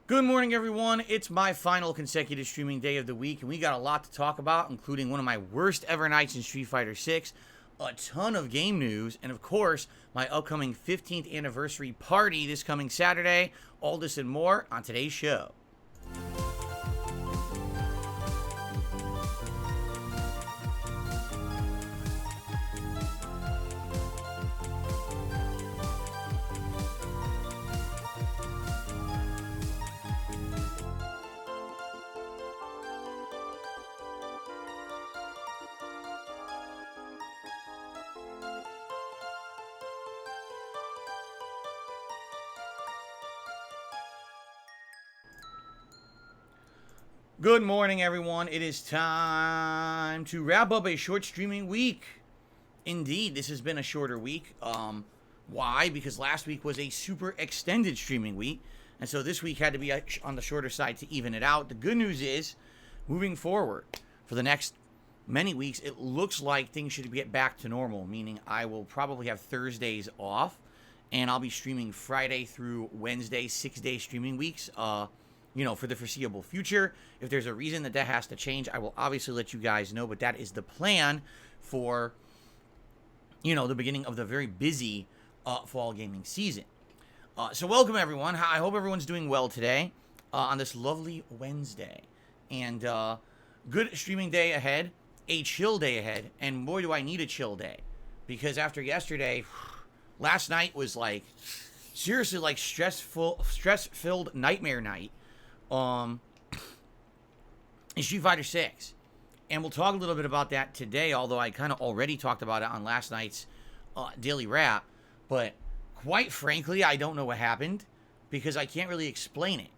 Good morning, everyone. It's my final consecutive streaming day of the week, and we got a lot to talk about, including one of my worst ever nights in Street Fighter 6, a ton of game news, and of course, my upcoming 15th anniversary party this coming Saturday. All this and more on today's show. Good morning, everyone. It is time to wrap up a short streaming week. Indeed, this has been a shorter week. Why? Because last week was a super extended streaming week, and so this week had to be on the shorter side to even it out. The good news is, moving forward, for the next many weeks, it looks like things should get back to normal, meaning I will probably have Thursdays off, and I'll be streaming Friday through Wednesday, 6-day streaming weeks, for the foreseeable future. If there's a reason that has to change, I will obviously let you guys know, but that is the plan for, the beginning of the very busy fall gaming season. So welcome, everyone. I hope everyone's doing well today on this lovely Wednesday. And good streaming day ahead, a chill day ahead, and boy, do I need a chill day. Because after yesterday, last night was seriously stress-filled nightmare night. In Street Fighter 6. And we'll talk a little bit about that today, although I kind of already talked about it on last night's Daily Wrap. But quite frankly, I don't know what happened because I can't really explain it.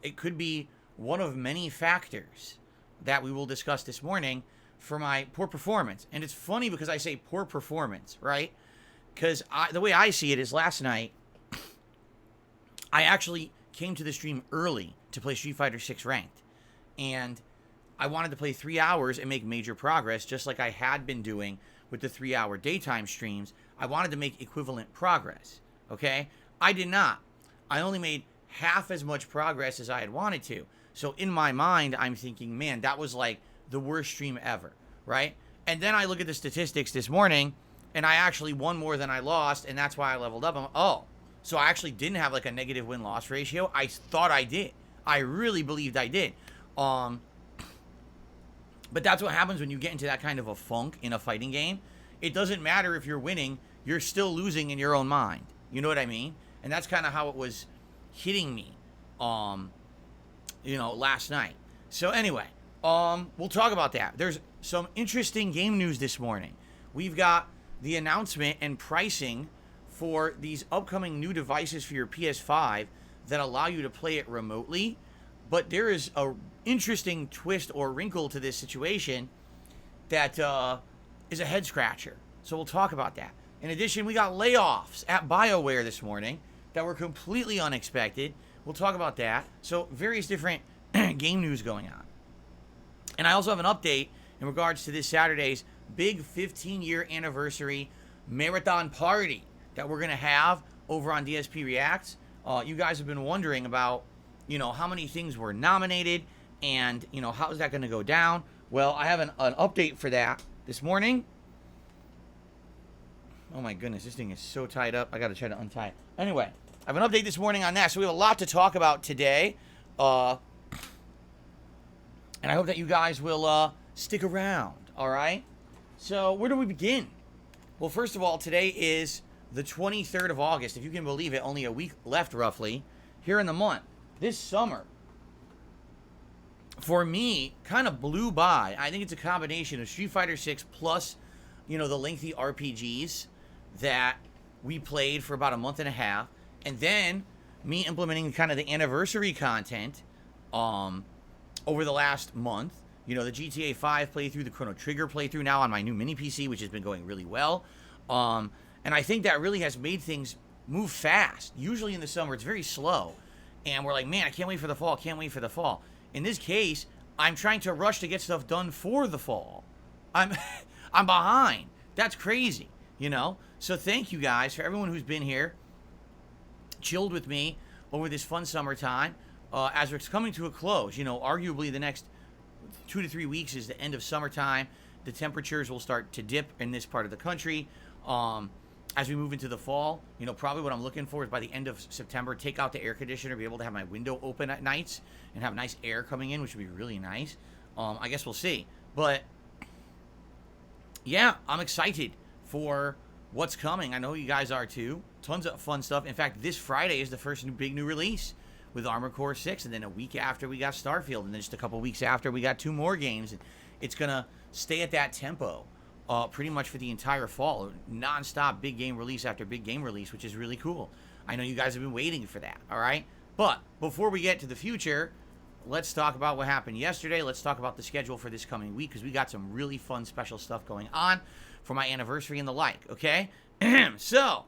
It could be one of many factors that we will discuss this morning for my poor performance. And it's funny because I say poor performance, right? Because the way I see it is last night, I actually came to the stream early to play Street Fighter 6 Ranked. And I wanted to play 3 hours and make major progress, just like I had been doing with the 3-hour daytime streams. I wanted to make equivalent progress, okay? I did not. I only made half as much progress as I had wanted to. So in my mind, I'm thinking, man, that was like the worst stream ever, right? And then I look at the statistics this morning, and I actually won more than I lost, and that's why I leveled up. I'm so I actually didn't have a negative win-loss ratio. I thought I did. I really believed I did. But that's what happens when you get into that kind of a funk in a fighting game. It doesn't matter if you're winning, you're still losing in your own mind. You know what I mean? And that's kind of how it was hitting me, last night. So anyway, we'll talk about that. There's some interesting game news this morning. We've got the announcement and pricing for these upcoming new devices for your PS5 that allow you to play it remotely. But there is a interesting twist or wrinkle to this situation that is a head scratcher. So we'll talk about that. In addition, we got layoffs at Bioware this morning that were completely unexpected. We'll talk about that. So various different game news going on. And I also have an update in regards to this Saturday's big 15-year anniversary marathon party that we're going to have over on DSP Reacts. You guys have been wondering about, how many things were nominated and, how is that going to go down? Well, I have an update for that this morning. Oh my goodness, this thing is so tied up. I got to try to untie it. Anyway, I have an update this morning on that. So we have a lot to talk about today. And I hope that you guys will stick around, all right? So where do we begin? Well, first of all, today is the 23rd of August. If you can believe it, only a week left roughly here in the month. This summer, for me, kind of blew by. I think it's a combination of Street Fighter 6 plus, the lengthy RPGs that we played for about a month and a half. And then me implementing kind of the anniversary content over the last month. You know, the GTA 5 playthrough, the Chrono Trigger playthrough now on my new mini PC, which has been going really well. And I think that really has made things move fast. Usually in the summer, it's very slow. And we're like, man, I can't wait for the fall, can't wait for the fall. In this case, I'm trying to rush to get stuff done for the fall. I'm behind. That's crazy, you know? So thank you guys for everyone who's been here, chilled with me over this fun summertime. As it's coming to a close, you know, arguably the next 2 to 3 weeks is the end of summertime. The temperatures will start to dip in this part of the country. As we move into the fall, you know, probably what I'm looking for is by the end of September, take out the air conditioner, be able to have my window open at nights and have nice air coming in, which would be really nice. I guess we'll see. But yeah, I'm excited for what's coming. I know you guys are too. Tons of fun stuff. In fact, this Friday is the first big new release with Armored Core 6, and then a week after we got Starfield, and then just a couple weeks after we got 2 more games. It's going to stay at that tempo pretty much for the entire fall. Non-stop big game release after big game release, which is really cool. I know you guys have been waiting for that, all right? But before we get to the future, let's talk about what happened yesterday. Let's talk about the schedule for this coming week, because we got some really fun special stuff going on for my anniversary and the like, okay? So,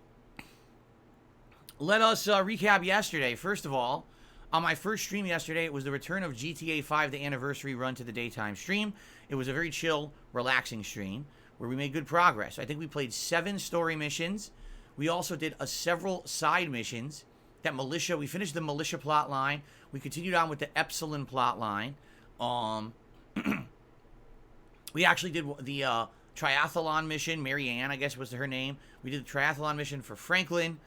let us recap yesterday. First of all, on my first stream yesterday, it was the return of GTA 5, the anniversary run to the daytime stream. It was a very chill, relaxing stream where we made good progress. I think we played 7 story missions. We also did several side missions. We finished the militia plot line. We continued on with the Epsilon plot line. We actually did the triathlon mission. Marianne, I guess was her name. We did the triathlon mission for Franklin.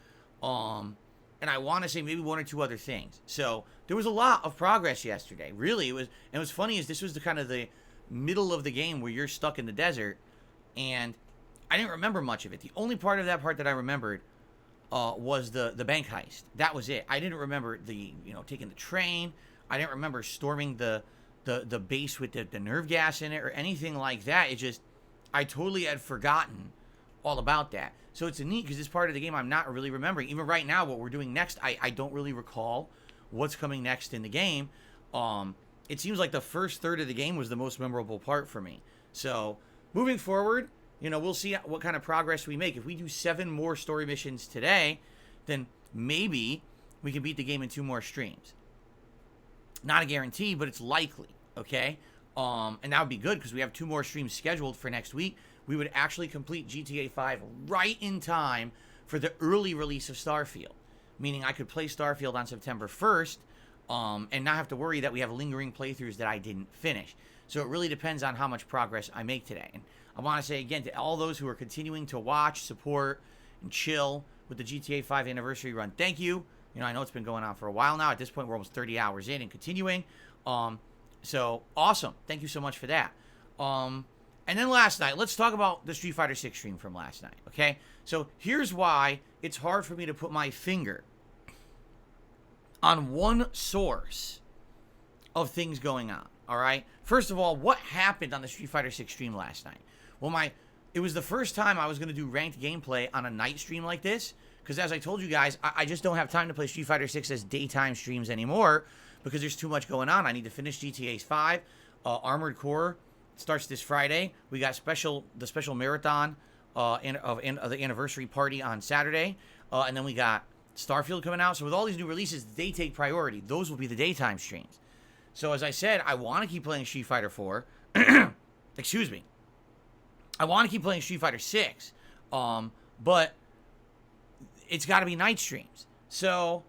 And I want to say maybe 1 or 2 other things. So there was a lot of progress yesterday. Really, it was. And what's funny is this was the kind of the middle of the game where you're stuck in the desert, and I didn't remember much of it. The only part of that part that I remembered was the bank heist. That was it. I didn't remember taking the train. I didn't remember storming the base with the nerve gas in it or anything like that. It just, I totally had forgotten all about that. So it's neat because this part of the game I'm not really remembering. Even right now, what we're doing next, I don't really recall what's coming next in the game. It seems like the first third of the game was the most memorable part for me. So moving forward, we'll see what kind of progress we make. If we do 7 more story missions today, then maybe we can beat the game in 2 more streams. Not a guarantee, but it's likely, okay? And that would be good because we have 2 more streams scheduled for next week. We would actually complete GTA 5 right in time for the early release of Starfield. Meaning I could play Starfield on September 1st and not have to worry that we have lingering playthroughs that I didn't finish. So it really depends on how much progress I make today. And I want to say again to all those who are continuing to watch, support, and chill with the GTA 5 anniversary run, thank you. I know it's been going on for a while now. At this point, we're almost 30 hours in and continuing. So awesome. Thank you so much for that. And then last night, let's talk about the Street Fighter 6 stream from last night, okay? So here's why it's hard for me to put my finger on one source of things going on, all right? First of all, what happened on the Street Fighter 6 stream last night? Well, it was the first time I was going to do ranked gameplay on a night stream like this, because as I told you guys, I just don't have time to play Street Fighter 6 as daytime streams anymore because there's too much going on. I need to finish GTA 5, Armored Core starts this Friday. We got the special marathon of the anniversary party on Saturday. And then we got Starfield coming out. So with all these new releases, they take priority. Those will be the daytime streams. So as I said, I want to keep playing Street Fighter 4. Excuse me. I want to keep playing Street Fighter 6. But it's got to be night streams. So,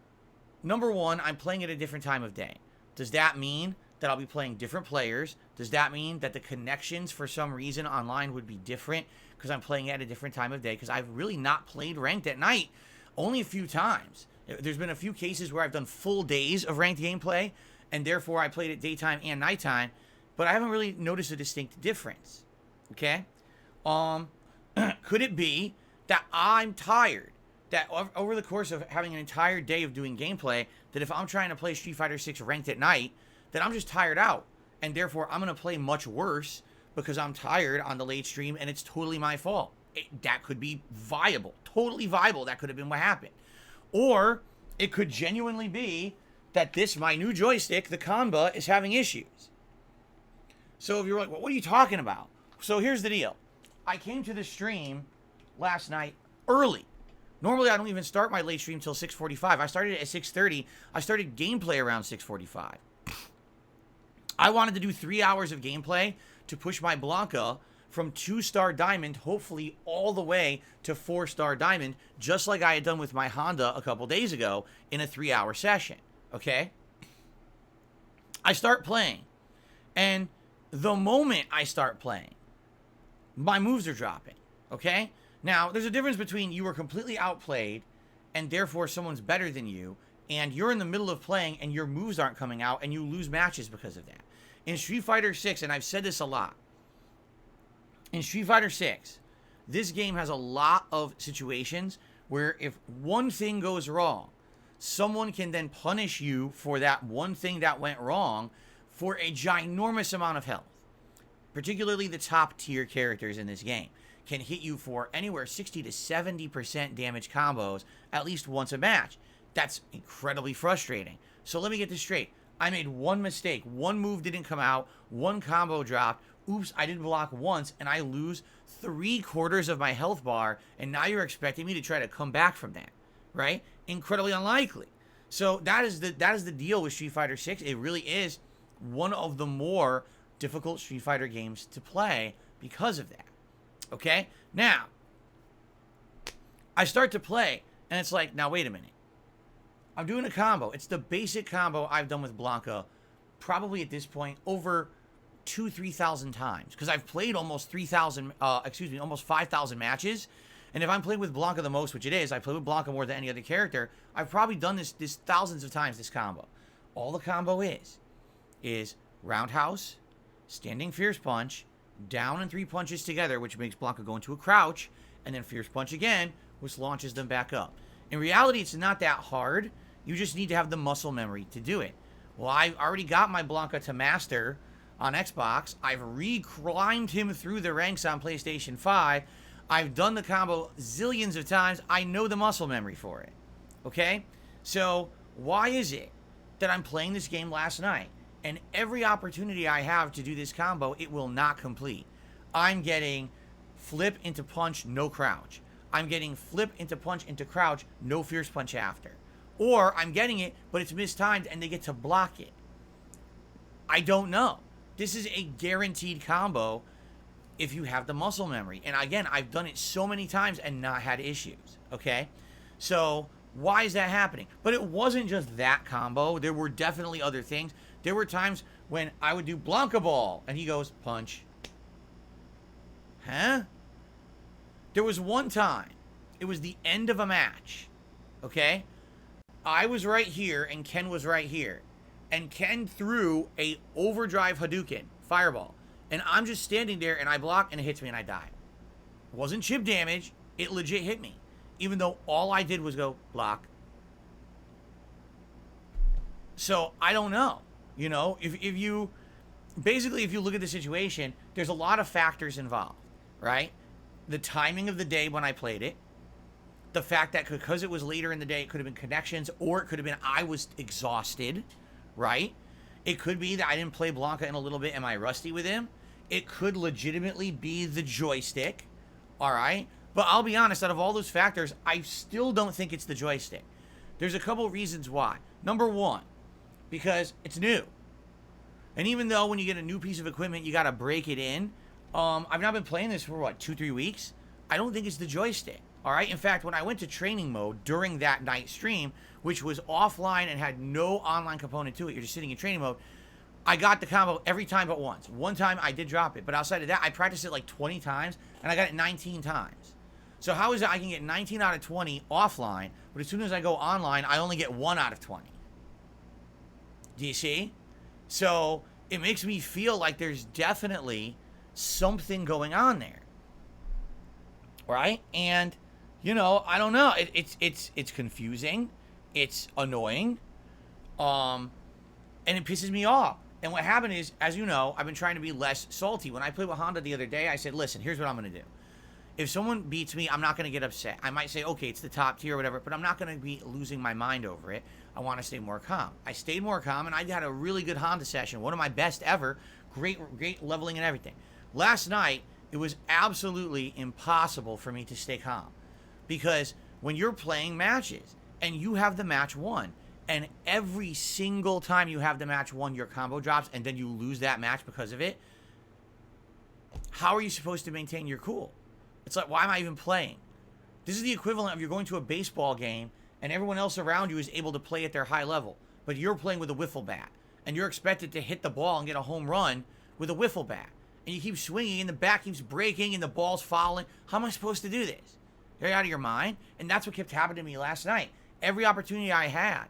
number 1, I'm playing at a different time of day. Does that mean that I'll be playing different players? Does that mean that the connections for some reason online would be different because I'm playing at a different time of day? Because I've really not played ranked at night, only a few times. There's been a few cases where I've done full days of ranked gameplay, and therefore I played it daytime and nighttime, but I haven't really noticed a distinct difference, okay? Could it be that I'm tired? That over the course of having an entire day of doing gameplay, that if I'm trying to play Street Fighter 6 ranked at night, that I'm just tired out, and therefore I'm going to play much worse because I'm tired on the late stream, and it's totally my fault. That could be viable, totally viable. That could have been what happened. Or it could genuinely be that my new joystick, the Kanba, is having issues. So if you're like, well, what are you talking about? So here's the deal. I came to the stream last night early. Normally, I don't even start my late stream until 6:45. I started at 6:30. I started gameplay around 6:45. I wanted to do 3 hours of gameplay to push my Blanca from 2-star diamond, hopefully all the way to 4-star diamond, just like I had done with my Honda a couple days ago in a 3-hour session, okay? I start playing, and the moment I start playing, my moves are dropping, okay? Now, there's a difference between you were completely outplayed, and therefore someone's better than you, and you're in the middle of playing, and your moves aren't coming out, and you lose matches because of that. In Street Fighter 6, and I've said this a lot, in Street Fighter 6, this game has a lot of situations where if one thing goes wrong, someone can then punish you for that one thing that went wrong for a ginormous amount of health. Particularly the top tier characters in this game can hit you for anywhere 60 to 70% damage combos at least once a match. That's incredibly frustrating. So let me get this straight. I made one mistake. One move didn't come out. One combo dropped. Oops, I didn't block once, and I lose 3/4 of my health bar, and now you're expecting me to try to come back from that, right? Incredibly unlikely. So that is the deal with Street Fighter 6. It really is one of the more difficult Street Fighter games to play because of that. Okay? Now, I start to play, and it's like, now wait a minute. I'm doing a combo. It's the basic combo I've done with Blanca probably at this point over 2,000-3,000 times, because I've played almost 5,000 matches. And if I'm playing with Blanca the most, which it is, I play with Blanca more than any other character, I've probably done this thousands of times, this combo. All the combo is roundhouse, standing fierce punch, down and 3 punches together, which makes Blanca go into a crouch, and then fierce punch again, which launches them back up. In reality, it's not that hard. You just need to have the muscle memory to do it. Well, I already got my Blanca to master on Xbox. I've re-climbed him through the ranks on PlayStation 5. I've done the combo zillions of times. I know the muscle memory for it. Okay? So, why is it that I'm playing this game last night, and every opportunity I have to do this combo, it will not complete? I'm getting flip into punch, no crouch. I'm getting flip into punch into crouch, no fierce punch after. Or I'm getting it, but it's mistimed and they get to block it. I don't know. This is a guaranteed combo if you have the muscle memory. And again, I've done it so many times and not had issues. Okay? So, why is that happening? But it wasn't just that combo. There were definitely other things. There were times when I would do Blanca Ball and he goes, punch. Huh? There was one time, it was the end of a match, okay? I was right here and Ken was right here. And Ken threw a overdrive Hadouken, fireball. And I'm just standing there and I block and it hits me and I die. It wasn't chip damage, it legit hit me. Even though all I did was go block. So I don't know. You know, if you look at the situation, there's a lot of factors involved, right? The timing of the day when I played it, the fact that because it was later in the day, it could have been connections, or it could have been I was exhausted, right? It could be that I didn't play Blanca in a little bit. Am I rusty with him? It could legitimately be the joystick, all right? But I'll be honest, out of all those factors, I still don't think it's the joystick. There's a couple reasons why. Number one, because it's new. And even though when you get a new piece of equipment, you got to break it in, I've now been playing this for, 2-3 weeks? I don't think it's the joystick, all right? In fact, when I went to training mode during that night stream, which was offline and had no online component to it, you're just sitting in training mode, I got the combo every time but once. One time I did drop it, but outside of that, I practiced it like 20 times, and I got it 19 times. So how is it I can get 19 out of 20 offline, but as soon as I go online, I only get 1 out of 20? Do you see? So it makes me feel like there's definitely something going on there, right? And I don't know. It's confusing, it's annoying, and it pisses me off. And what happened is, as you know, I've been trying to be less salty. When I played with Honda the other day, I said, listen, here's what I'm going to do. If someone beats me, I'm not going to get upset. I might say, okay, it's the top tier or whatever, but I'm not going to be losing my mind over it. I want to stay more calm. I stayed more calm, and I had a really good Honda session, one of my best ever, great leveling and everything. Last night, it was absolutely impossible for me to stay calm because when you're playing matches and you have the match won, and every single time you have the match won, your combo drops, and then you lose that match because of it, how are you supposed to maintain your cool? It's like, why am I even playing? This is the equivalent of you're going to a baseball game and everyone else around you is able to play at their high level, but you're playing with a wiffle bat, and you're expected to hit the ball and get a home run with a wiffle bat. And you keep swinging, and the bat keeps breaking, and the ball's fouling. How am I supposed to do this? You're out of your mind? And that's what kept happening to me last night. Every opportunity I had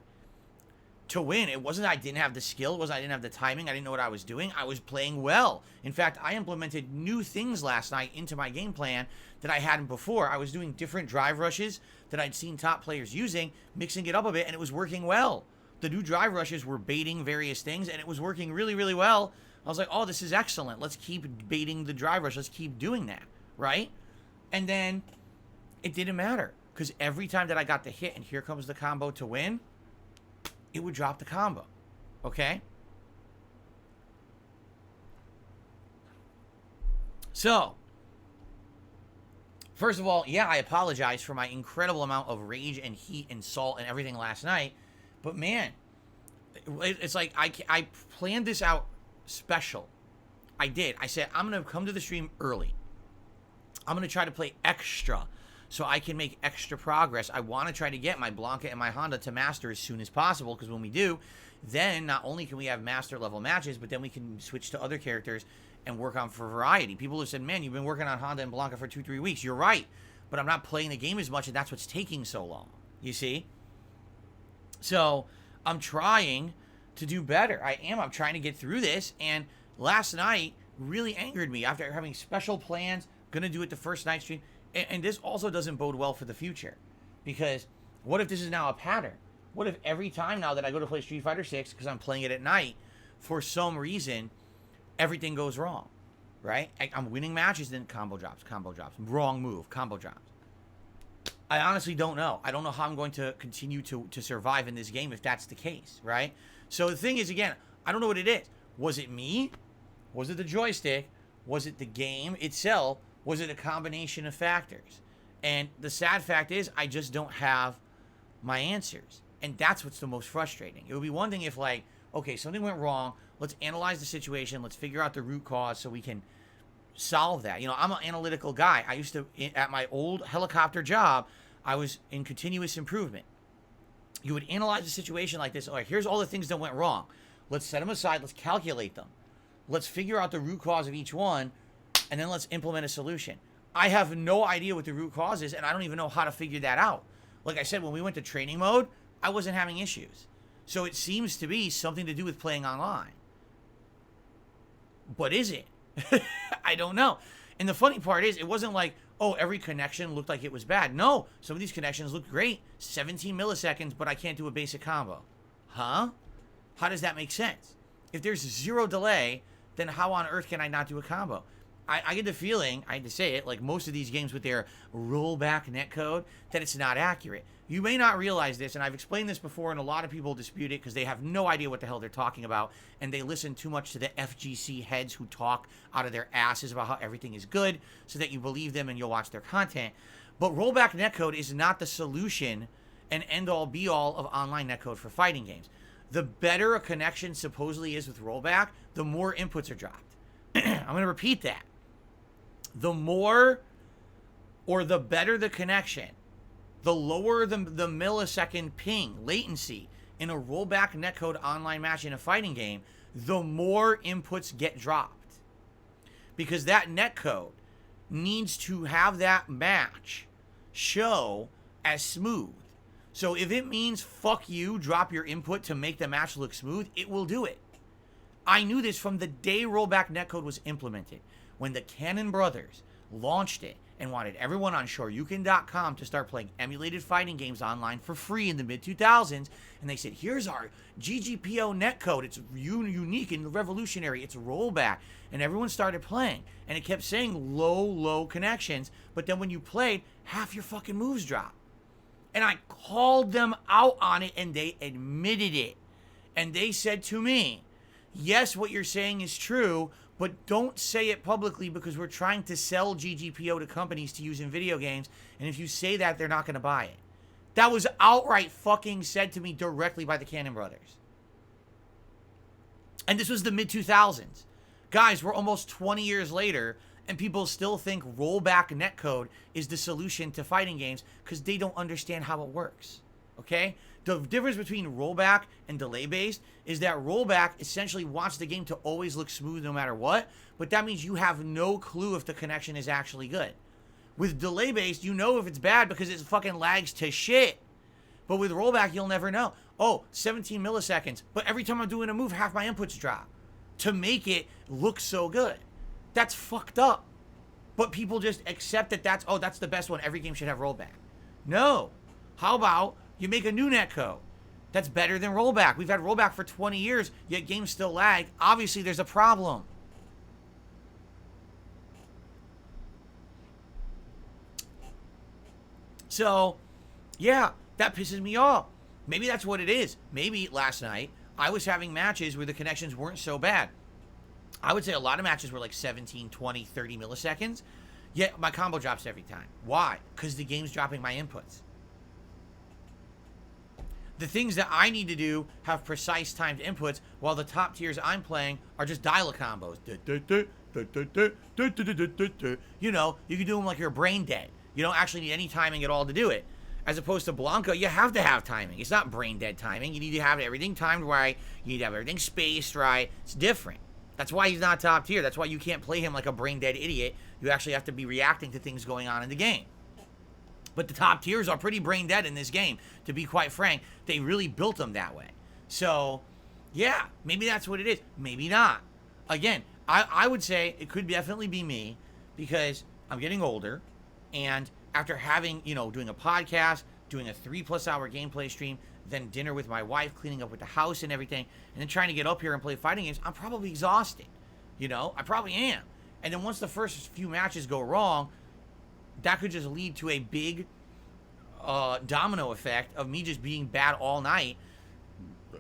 to win, it wasn't I didn't have the skill, it wasn't I didn't have the timing, I didn't know what I was doing. I was playing well. In fact, I implemented new things last night into my game plan that I hadn't before. I was doing different drive rushes that I'd seen top players using, mixing it up a bit, and it was working well. The new drive rushes were baiting various things, and it was working really, really well. I was like, oh, this is excellent. Let's keep baiting the drive rush. Let's keep doing that, right? And then it didn't matter because every time that I got the hit and here comes the combo to win, it would drop the combo, okay? So, first of all, yeah, I apologize for my incredible amount of rage and heat and salt and everything last night, but man, it's like I planned this out special. I did. I said, I'm going to come to the stream early. I'm going to try to play extra so I can make extra progress. I want to try to get my Blanca and my Honda to master as soon as possible, because when we do, then not only can we have master level matches, but then we can switch to other characters and work on for variety. People have said, man, you've been working on Honda and Blanca for 2-3 weeks. You're right, but I'm not playing the game as much, and that's what's taking so long, you see? So I'm trying to do better. I'm trying to get through this, and last night really angered me after having special plans, gonna do it the first night stream. And this also doesn't bode well for the future, because what if this is now a pattern? What if every time now that I go to play Street Fighter 6, because I'm playing it at night, for some reason, everything goes wrong, right? I'm winning matches, then combo drops, wrong move, combo drops. I honestly don't know. I don't know how I'm going to continue to survive in this game if that's the case, right? So the thing is, again, I don't know what it is. Was it me? Was it the joystick? Was it the game itself? Was it a combination of factors? And the sad fact is, I just don't have my answers. And that's what's the most frustrating. It would be one thing if, like, okay, something went wrong. Let's analyze the situation. Let's figure out the root cause so we can solve that. You know, I'm an analytical guy. I used to, at my old helicopter job, I was in continuous improvement. You would analyze a situation like this. All right, here's all the things that went wrong. Let's set them aside. Let's calculate them. Let's figure out the root cause of each one, and then let's implement a solution. I have no idea what the root cause is, and I don't even know how to figure that out. Like I said, when we went to training mode, I wasn't having issues. So it seems to be something to do with playing online. But is it? I don't know. And the funny part is, it wasn't like, oh, every connection looked like it was bad. No, some of these connections looked great. 17 milliseconds, but I can't do a basic combo. Huh? How does that make sense? If there's 0 delay, then how on earth can I not do a combo? I get the feeling, I hate to say it, like most of these games with their rollback netcode, that it's not accurate. You may not realize this, and I've explained this before, and a lot of people dispute it because they have no idea what the hell they're talking about, and they listen too much to the FGC heads who talk out of their asses about how everything is good, so that you believe them and you'll watch their content. But rollback netcode is not the solution and end-all be-all of online netcode for fighting games. The better a connection supposedly is with rollback, the more inputs are dropped. I'm going to repeat that. The more or the better the connection, the lower the millisecond ping, latency, in a rollback netcode online match in a fighting game, the more inputs get dropped. Because that netcode needs to have that match show as smooth. So if it means fuck you, drop your input to make the match look smooth, it will do it. I knew this from the day rollback netcode was implemented. When the Cannon brothers launched it and wanted everyone on Shoryuken.com to start playing emulated fighting games online for free in the mid-2000s, and they said, here's our GGPO netcode. It's unique and revolutionary. It's rollback. And everyone started playing. And it kept saying low connections. But then when you played, half your fucking moves dropped. And I called them out on it, and they admitted it. And they said to me, yes, what you're saying is true, but don't say it publicly because we're trying to sell GGPO to companies to use in video games. And if you say that, they're not going to buy it. That was outright fucking said to me directly by the Cannon brothers. And this was the mid-2000s. Guys, we're almost 20 years later, and people still think rollback netcode is the solution to fighting games because they don't understand how it works. Okay? The difference between rollback and delay-based is that rollback essentially wants the game to always look smooth no matter what, but that means you have no clue if the connection is actually good. With delay-based, you know if it's bad because it fucking lags to shit. But with rollback, you'll never know. Oh, 17 milliseconds, but every time I'm doing a move, half my inputs drop to make it look so good. That's fucked up. But people just accept that that's the best one. Every game should have rollback. No. How about you make a new netcode that's better than rollback? We've had rollback for 20 years, yet games still lag. Obviously, there's a problem. So, yeah, that pisses me off. Maybe that's what it is. Maybe last night I was having matches where the connections weren't so bad. I would say a lot of matches were like 17, 20, 30 milliseconds. Yet my combo drops every time. Why? Because the game's dropping my inputs. The things that I need to do have precise timed inputs, while the top tiers I'm playing are just dial combos. You know, you can do them like you're brain dead. You don't actually need any timing at all to do it. As opposed to Blanca, you have to have timing. It's not brain dead timing. You need to have everything timed right. You need to have everything spaced right. It's different. That's why he's not top tier. That's why you can't play him like a brain dead idiot. You actually have to be reacting to things going on in the game. But the top tiers are pretty brain dead in this game. To be quite frank, they really built them that way. So, yeah, maybe that's what it is. Maybe not. Again, I would say it could definitely be me because I'm getting older. And after having, doing a podcast, doing a 3+ hour gameplay stream, then dinner with my wife, cleaning up with the house and everything, and then trying to get up here and play fighting games, I'm probably exhausted. I probably am. And then once the first few matches go wrong, that could just lead to a big domino effect of me just being bad all night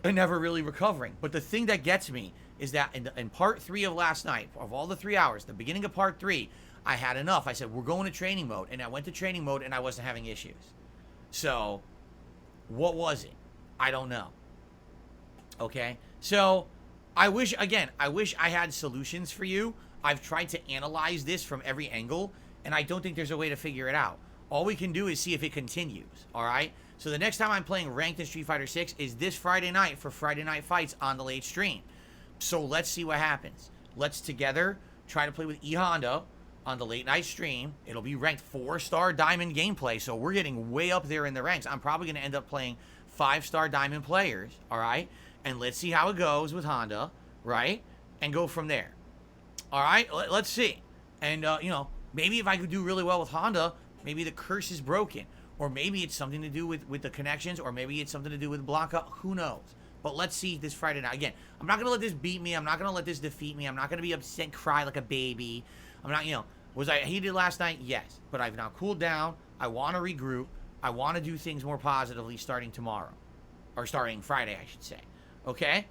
and never really recovering. But the thing that gets me is that in part 3 of last night, of all the 3 hours, the beginning of part 3, I had enough. I said, we're going to training mode. And I went to training mode and I wasn't having issues. So, what was it? I don't know. Okay? So, I wish I had solutions for you. I've tried to analyze this from every angle, and I don't think there's a way to figure it out. All we can do is see if it continues, all right? So the next time I'm playing Ranked in Street Fighter 6 is this Friday night for Friday Night Fights on the late stream. So let's see what happens. Let's together try to play with E Honda on the late night stream. It'll be ranked 4-star diamond gameplay, so we're getting way up there in the ranks. I'm probably going to end up playing 5-star diamond players, all right? And let's see how it goes with Honda, right? And go from there. All right, let's see. And, maybe if I could do really well with Honda, maybe the curse is broken. Or maybe it's something to do with the connections, or maybe it's something to do with Blanca. Who knows? But let's see this Friday night. Again, I'm not going to let this beat me. I'm not going to let this defeat me. I'm not going to be upset and cry like a baby. I'm not, was I heated last night? Yes. But I've now cooled down. I want to regroup. I want to do things more positively starting tomorrow. Or starting Friday, I should say. Okay?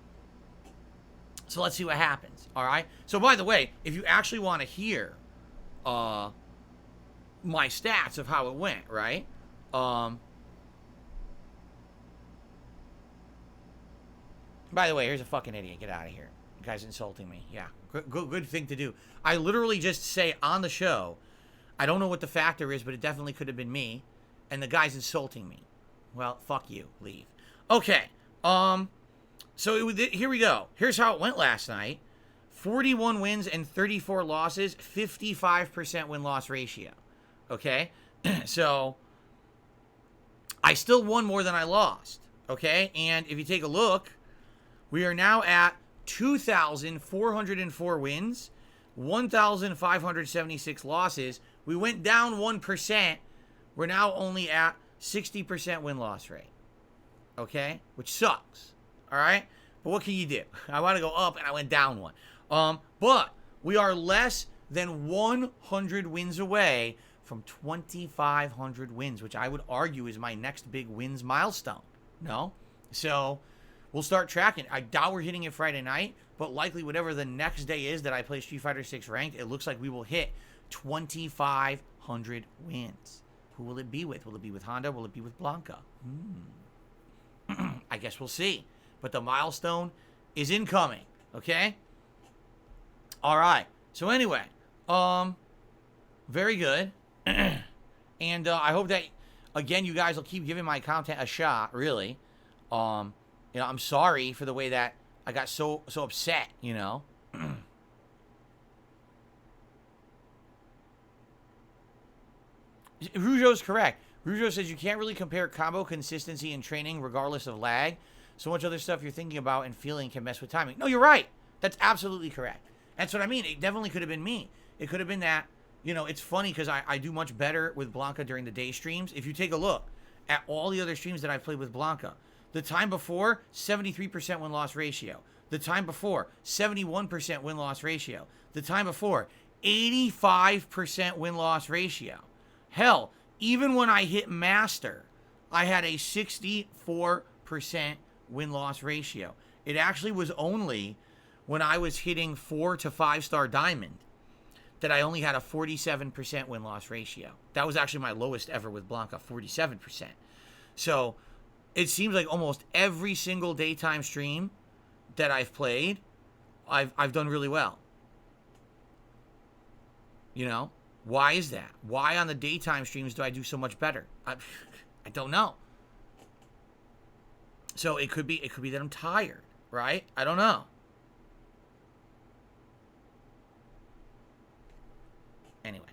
So let's see what happens, all right? So, by the way, if you actually want to hear my stats of how it went, right? By the way, here's a fucking idiot. Get out of here. The guy's insulting me. Yeah, good thing to do. I literally just say on the show, I don't know what the factor is, but it definitely could have been me, and the guy's insulting me. Well, fuck you. Leave. Okay, So here we go. Here's how it went last night. 41 wins and 34 losses, 55% win-loss ratio. Okay? So, I still won more than I lost. Okay? And if you take a look, we are now at 2,404 wins, 1,576 losses. We went down 1%. We're now only at 60% win-loss rate. Okay? Which sucks. All right? But what can you do? I want to go up, and I went down one. But we are less than 100 wins away from 2,500 wins, which I would argue is my next big wins milestone. No? So, we'll start tracking. I doubt we're hitting it Friday night, but likely whatever the next day is that I play Street Fighter 6 ranked, it looks like we will hit 2,500 wins. Who will it be with? Will it be with Honda? Will it be with Blanca? I guess we'll see. But the milestone is incoming. Okay? All right. So anyway, very good. And I hope that, again, you guys will keep giving my content a shot, really. I'm sorry for the way that I got so upset, Rougeau's correct. Rougeau says you can't really compare combo consistency and training regardless of lag. So much other stuff you're thinking about and feeling can mess with timing. No, you're right. That's absolutely correct. That's what I mean. It definitely could have been me. It could have been that, it's funny because I do much better with Blanca during the day streams. If you take a look at all the other streams that I've played with Blanca, the time before, 73% win-loss ratio. The time before, 71% win-loss ratio. The time before, 85% win-loss ratio. Hell, even when I hit Master, I had a 64% win-loss ratio. It actually was only when I was hitting 4 to 5-star Diamond that I only had a 47% win-loss ratio. That was actually my lowest ever with Blanca, 47%. So it seems like almost every single daytime stream that I've played, I've done really well. Why is that? Why on the daytime streams do I do so much better? I don't know. So it could be that I'm tired, right? I don't know. Anyway.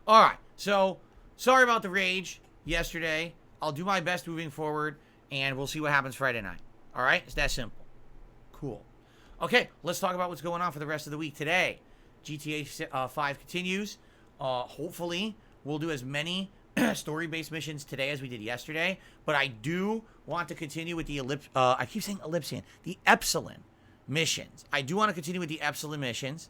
All right. So sorry about the rage yesterday. I'll do my best moving forward, and we'll see what happens Friday night. All right? It's that simple. Cool. Okay, let's talk about what's going on for the rest of the week today. GTA 5 continues. Hopefully, we'll do as many story-based missions today as we did yesterday. But I do want to continue with the I keep saying Ellipsian. The Epsilon missions. I do want to continue with the Epsilon missions.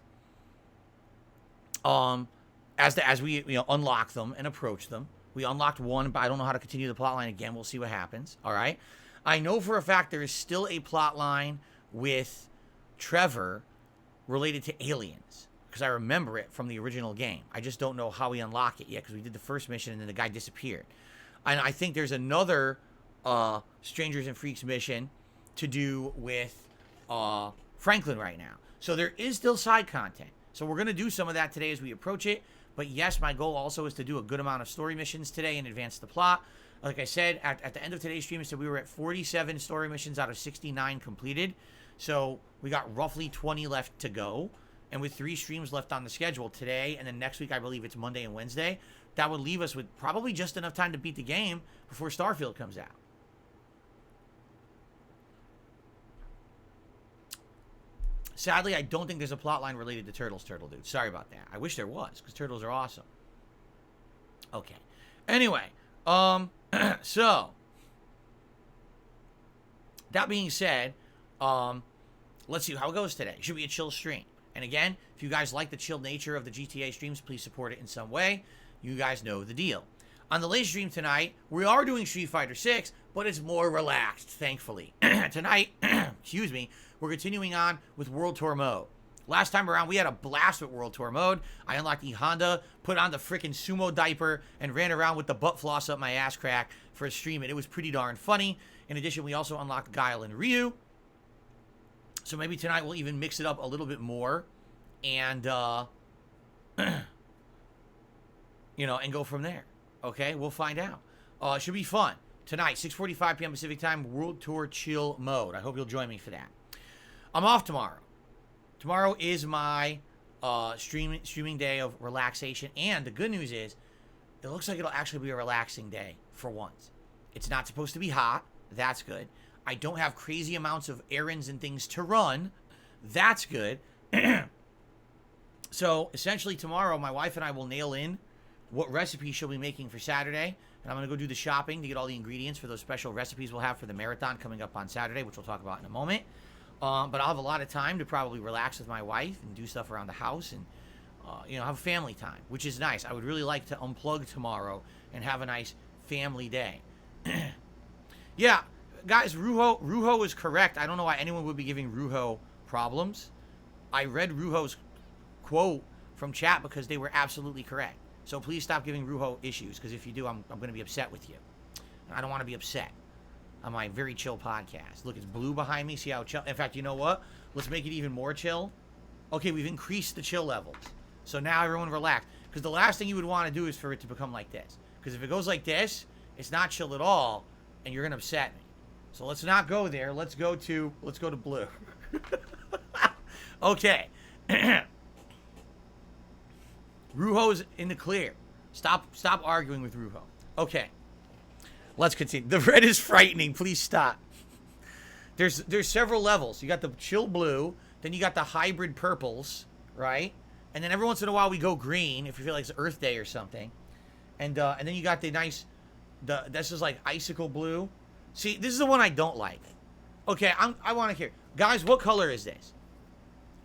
As we unlock them and approach them. We unlocked one, but I don't know how to continue the plotline again. We'll see what happens. All right. I know for a fact there is still a plotline with Trevor related to aliens, because I remember it from the original game. I just don't know how we unlock it yet, because we did the first mission and then the guy disappeared. And I think there's another Strangers and Freaks mission to do with Franklin right now. So there is still side content. So we're going to do some of that today as we approach it. But yes, my goal also is to do a good amount of story missions today and advance the plot. Like I said, at the end of today's stream, I said we were at 47 story missions out of 69 completed. So we got roughly 20 left to go. And with 3 streams left on the schedule today, and then next week I believe it's Monday and Wednesday, that would leave us with probably just enough time to beat the game before Starfield comes out. Sadly, I don't think there's a plotline related to Turtles, Turtle Dude. Sorry about that. I wish there was, because Turtles are awesome. Okay. Anyway, so that being said, let's see how it goes today. Should be a chill stream. And again, if you guys like the chill nature of the GTA streams, please support it in some way. You guys know the deal. On the late stream tonight, we are doing Street Fighter 6, but it's more relaxed, thankfully. Tonight, excuse me, we're continuing on with World Tour mode. Last time around, we had a blast with World Tour mode. I unlocked the Honda, put on the freaking sumo diaper, and ran around with the butt floss up my ass crack for a stream, and it was pretty darn funny. In addition, we also unlocked Guile and Ryu. So maybe tonight we'll even mix it up a little bit more and, and go from there. Okay, we'll find out. Should be fun. Tonight, 6:45 p.m. Pacific Time, World Tour Chill Mode. I hope you'll join me for that. I'm off tomorrow. Tomorrow is my streaming day of relaxation. And the good news is, it looks like it'll actually be a relaxing day for once. It's not supposed to be hot. That's good. I don't have crazy amounts of errands and things to run. That's good. So, essentially, tomorrow, my wife and I will nail in what recipe she'll be making for Saturday. And I'm going to go do the shopping to get all the ingredients for those special recipes we'll have for the marathon coming up on Saturday, which we'll talk about in a moment. But I'll have a lot of time to probably relax with my wife and do stuff around the house and, have family time, which is nice. I would really like to unplug tomorrow and have a nice family day. Yeah, guys, Ruho is correct. I don't know why anyone would be giving Ruho problems. I read Ruho's quote from chat because they were absolutely correct. So please stop giving Ruho issues, because if you do, I'm going to be upset with you. I don't want to be upset on my very chill podcast. Look, it's blue behind me. See how chill? In fact, you know what? Let's make it even more chill. Okay, we've increased the chill levels. So now everyone relax. Because the last thing you would want to do is for it to become like this. Because if it goes like this, it's not chill at all, and you're going to upset me. So let's not go there. Let's go to blue. Okay. Ruho's in the clear. Stop arguing with Ruho. Okay. Let's continue. The red is frightening. Please stop. There's several levels. You got the chill blue, then you got the hybrid purples, right? And then every once in a while we go green if you feel like it's Earth Day or something. And then you got the nice this is like icicle blue. See, this is the one I don't like. Okay, I want to hear. Guys, what color is this?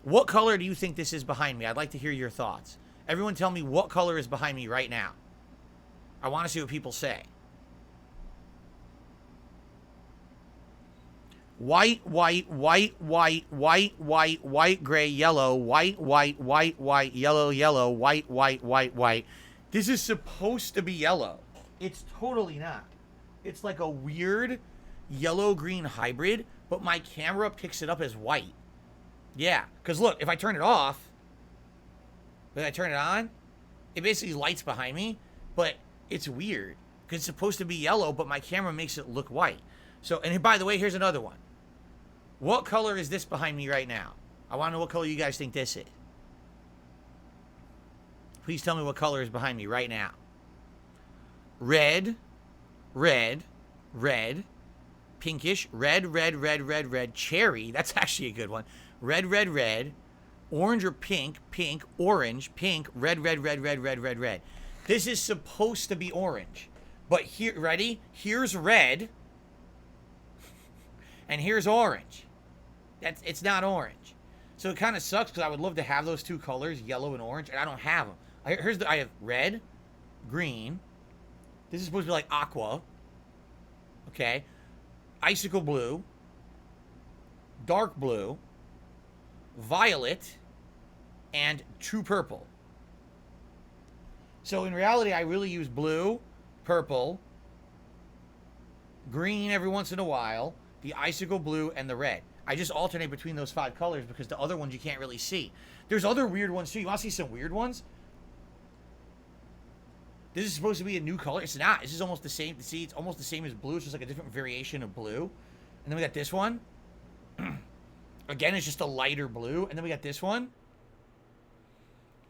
What color do you think this is behind me? I'd like to hear your thoughts. Everyone tell me what color is behind me right now. I want to see what people say. White, white, white, white, white, white, white, gray, yellow, white, white, white, white, yellow, yellow, white, white, white, white. This is supposed to be yellow. It's totally not. It's like a weird yellow-green hybrid, but my camera picks it up as white. Yeah, because look, if I turn it off, when I turn it on, it basically lights behind me, but it's weird because it's supposed to be yellow, but my camera makes it look white. So, and by the way, here's another one. What color is this behind me right now? I want to know what color you guys think this is. Please tell me what color is behind me right now. Red, red, red, pinkish, red, red, red, red, red, cherry. That's actually a good one. Red, red, red, orange or pink, pink, orange, pink, red, red, red, red, red, red, red. This is supposed to be orange. But here, ready? Here's red. And here's orange. It's not orange. So it kind of sucks because I would love to have those two colors, yellow and orange, and I don't have them. I have red, green. This is supposed to be like aqua. Okay. Icicle blue. Dark blue. Violet. And true purple. So in reality, I really use blue, purple, green every once in a while, the icicle blue, and the red. I just alternate between those 5 colors because the other ones you can't really see. There's other weird ones too. You want to see some weird ones? This is supposed to be a new color. It's not. This is almost the same. See, it's almost the same as blue. It's just like a different variation of blue. And then we got this one. Again, it's just a lighter blue. And then we got this one.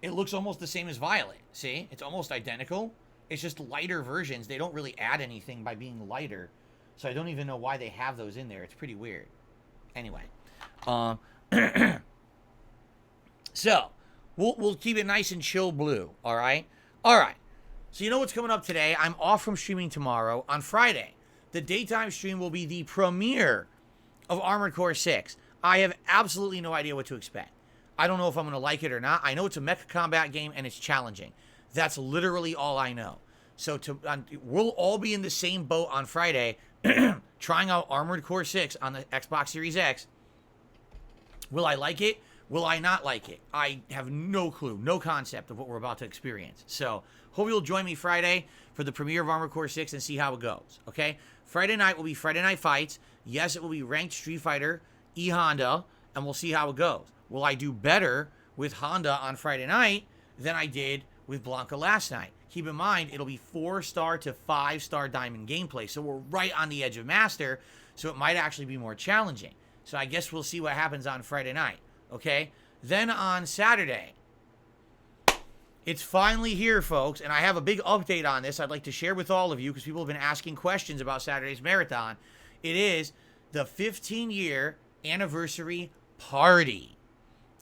It looks almost the same as violet. See? It's almost identical. It's just lighter versions. They don't really add anything by being lighter. So I don't even know why they have those in there. It's pretty weird. Anyway. So, we'll keep it nice and chill blue. All right? All right. So you know what's coming up today? I'm off from streaming tomorrow. On Friday, the daytime stream will be the premiere of Armored Core 6. I have absolutely no idea what to expect. I don't know if I'm going to like it or not. I know it's a mecha combat game and it's challenging. That's literally all I know. So we'll all be in the same boat on Friday trying out Armored Core 6 on the Xbox Series X. Will I like it? Will I not like it? I have no clue, no concept of what we're about to experience. So hope you'll join me Friday for the premiere of Armored Core 6 and see how it goes, okay? Friday night will be Friday Night Fights. Yes, it will be ranked Street Fighter, E-Honda, and we'll see how it goes. Will I do better with Honda on Friday night than I did with Blanca last night? Keep in mind, it'll be 4-star to 5-star diamond gameplay, so we're right on the edge of Master, so it might actually be more challenging. So I guess we'll see what happens on Friday night, okay? Then on Saturday, it's finally here, folks, and I have a big update on this I'd like to share with all of you because people have been asking questions about Saturday's marathon. It is the 15-year anniversary party.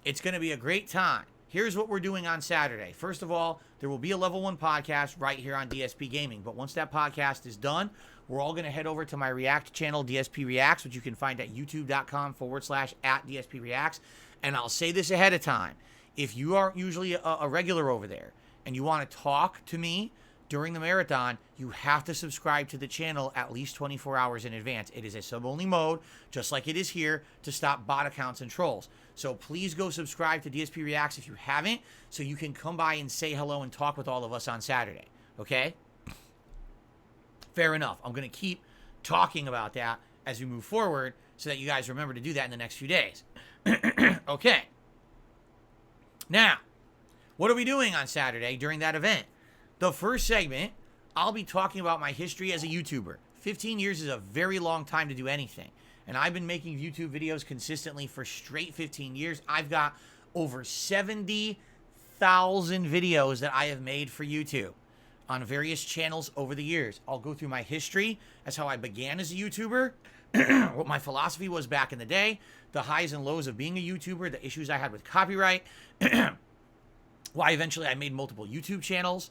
It's going to be a great time. Here's what we're doing on Saturday. First of all, there will be a Level 1 podcast right here on DSPGaming. But once that podcast is done, we're all going to head over to my React channel, DSP Reacts, which you can find at youtube.com/@DSP And I'll say this ahead of time. If you are usually a regular over there and you want to talk to me during the marathon, you have to subscribe to the channel at least 24 hours in advance. It is a sub-only mode, just like it is here, to stop bot accounts and trolls. So please go subscribe to DSP Reacts if you haven't, so you can come by and say hello and talk with all of us on Saturday, okay? Fair enough. I'm going to keep talking about that as we move forward so that you guys remember to do that in the next few days. Okay. Now, what are we doing on Saturday during that event? The first segment, I'll be talking about my history as a YouTuber. 15 years is a very long time to do anything. And I've been making YouTube videos consistently for straight 15 years. I've got over 70,000 videos that I have made for YouTube on various channels over the years. I'll go through my history as how I began as a YouTuber, what my philosophy was back in the day, the highs and lows of being a YouTuber, the issues I had with copyright, why eventually I made multiple YouTube channels,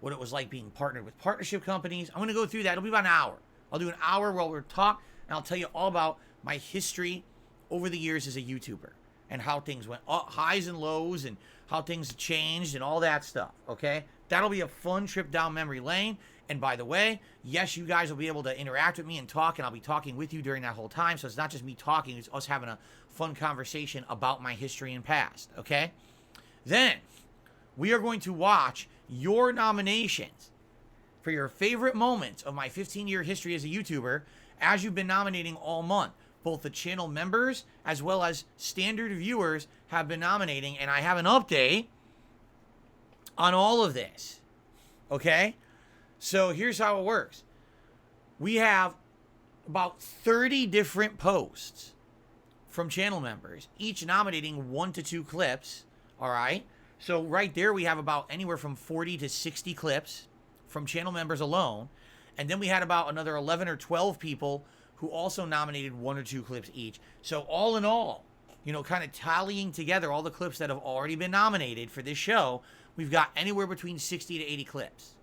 what it was like being partnered with partnership companies. I'm going to go through that. It'll be about an hour. I'll do an hour while we're talking, and I'll tell you all about my history over the years as a YouTuber and how things went up, highs and lows, and how things changed and all that stuff, okay? That'll be a fun trip down memory lane. And by the way, yes, you guys will be able to interact with me and talk, and I'll be talking with you during that whole time. So it's not just me talking, it's us having a fun conversation about my history and past, okay? Then, we are going to watch your nominations for your favorite moments of my 15-year history as a YouTuber, as you've been nominating all month. Both the channel members as well as standard viewers have been nominating, and I have an update on all of this, okay? So here's how it works. We have about 30 different posts from channel members, each nominating 1 to 2 clips, all right? So right there, we have about anywhere from 40 to 60 clips from channel members alone. And then we had about another 11 or 12 people who also nominated 1 or 2 clips each. So all in all, kind of tallying together all the clips that have already been nominated for this show, we've got anywhere between 60 to 80 clips,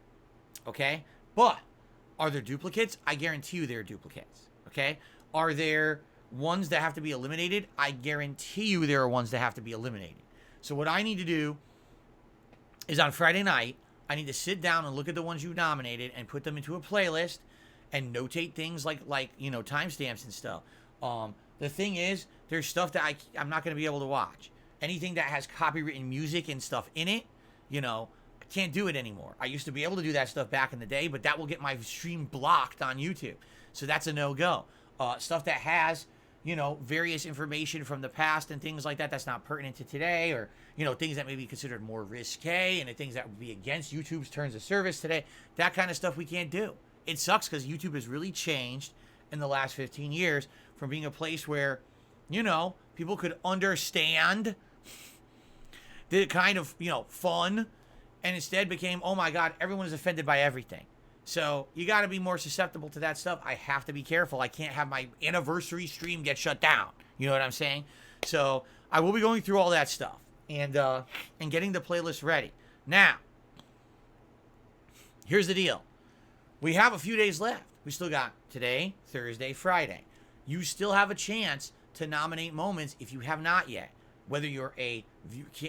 okay? But are there duplicates? I guarantee you there are duplicates, okay? Are there ones that have to be eliminated? I guarantee you there are ones that have to be eliminated. So what I need to do is on Friday night, I need to sit down and look at the ones you've nominated and put them into a playlist and notate things like timestamps and stuff. The thing is, there's stuff that I'm not going to be able to watch. Anything that has copywritten music and stuff in it, I can't do it anymore. I used to be able to do that stuff back in the day, but that will get my stream blocked on YouTube. So that's a no-go. Stuff that has, various information from the past and things like that that's not pertinent to today, or, things that may be considered more risque and the things that would be against YouTube's terms of service today, that kind of stuff we can't do. It sucks because YouTube has really changed in the last 15 years from being a place where, people could understand the kind of, fun, and instead became, oh my God, everyone is offended by everything. So you got to be more susceptible to that stuff. I have to be careful. I can't have my anniversary stream get shut down. You know what I'm saying? So I will be going through all that stuff and getting the playlist ready. Now, here's the deal. We have a few days left. We still got today, Thursday, Friday. You still have a chance to nominate moments if you have not yet, whether you're a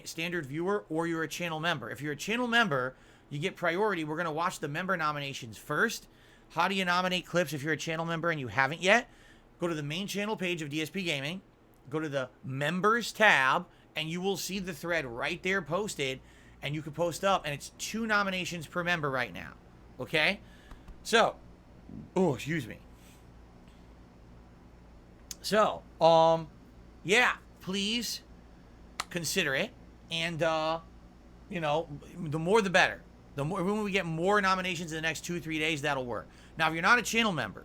standard viewer or you're a channel member. If you're a channel member, you get priority. We're going to watch the member nominations first. How do you nominate clips if you're a channel member and you haven't yet? Go to the main channel page of DSP Gaming, go to the members tab, and you will see the thread right there posted, and you can post up, and it's 2 nominations per member right now, okay? So, excuse me. So, yeah, please consider it, and, the more the better. The more, when we get more nominations in the next 2-3 days, that'll work. Now, if you're not a channel member,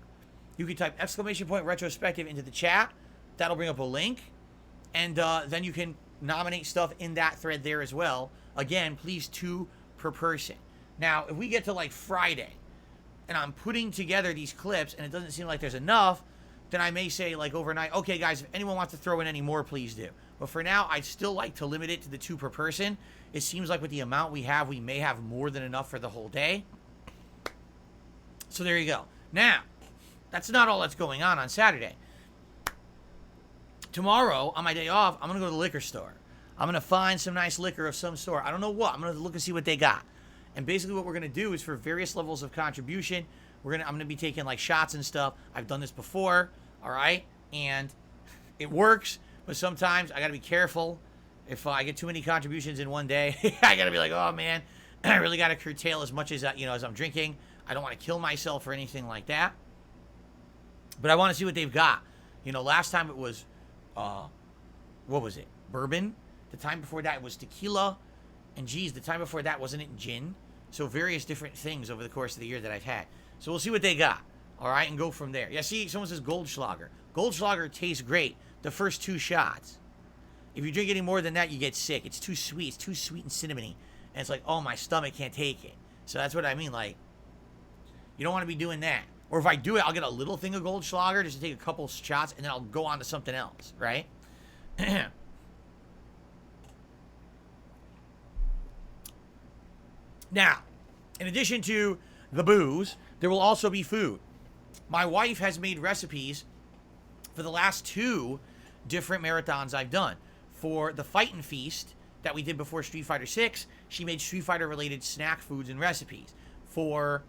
you can type !retrospective into the chat. That'll bring up a link, and then you can nominate stuff in that thread there as well. Again, please 2 per person. Now, if we get to like Friday, and I'm putting together these clips, and it doesn't seem like there's enough, then I may say like overnight, okay guys, if anyone wants to throw in any more, please do. But for now, I'd still like to limit it to the 2 per person. It seems like with the amount we have, we may have more than enough for the whole day. So there you go. Now, that's not all that's going on Saturday. Tomorrow, on my day off, I'm going to go to the liquor store. I'm going to find some nice liquor of some sort. I don't know what. I'm going to look and see what they got. And basically what we're going to do is for various levels of contribution, I'm going to be taking like shots and stuff. I've done this before, all right? And it works, but sometimes I got to be careful. If I get too many contributions in one day, I got to be like, oh man, I really got to curtail as much as, as I'm drinking. I don't want to kill myself or anything like that. But I want to see what they've got. Last time it was, what was it? Bourbon. The time before that it was tequila. And geez, the time before that wasn't it gin? So various different things over the course of the year that I've had. So we'll see what they got. All right, and go from there. Yeah, see, someone says Goldschlager. Goldschlager tastes great the first 2 shots. If you drink any more than that, you get sick. It's too sweet. It's too sweet and cinnamony. And it's like, oh, my stomach can't take it. So that's what I mean. Like, you don't want to be doing that. Or if I do it, I'll get a little thing of Goldschlager just to take a couple shots, and then I'll go on to something else, right? Now, in addition to the booze, there will also be food. My wife has made recipes for the last 2 different marathons I've done. For the Fight and Feast that we did before Street Fighter 6, she made Street Fighter related snack foods and recipes. For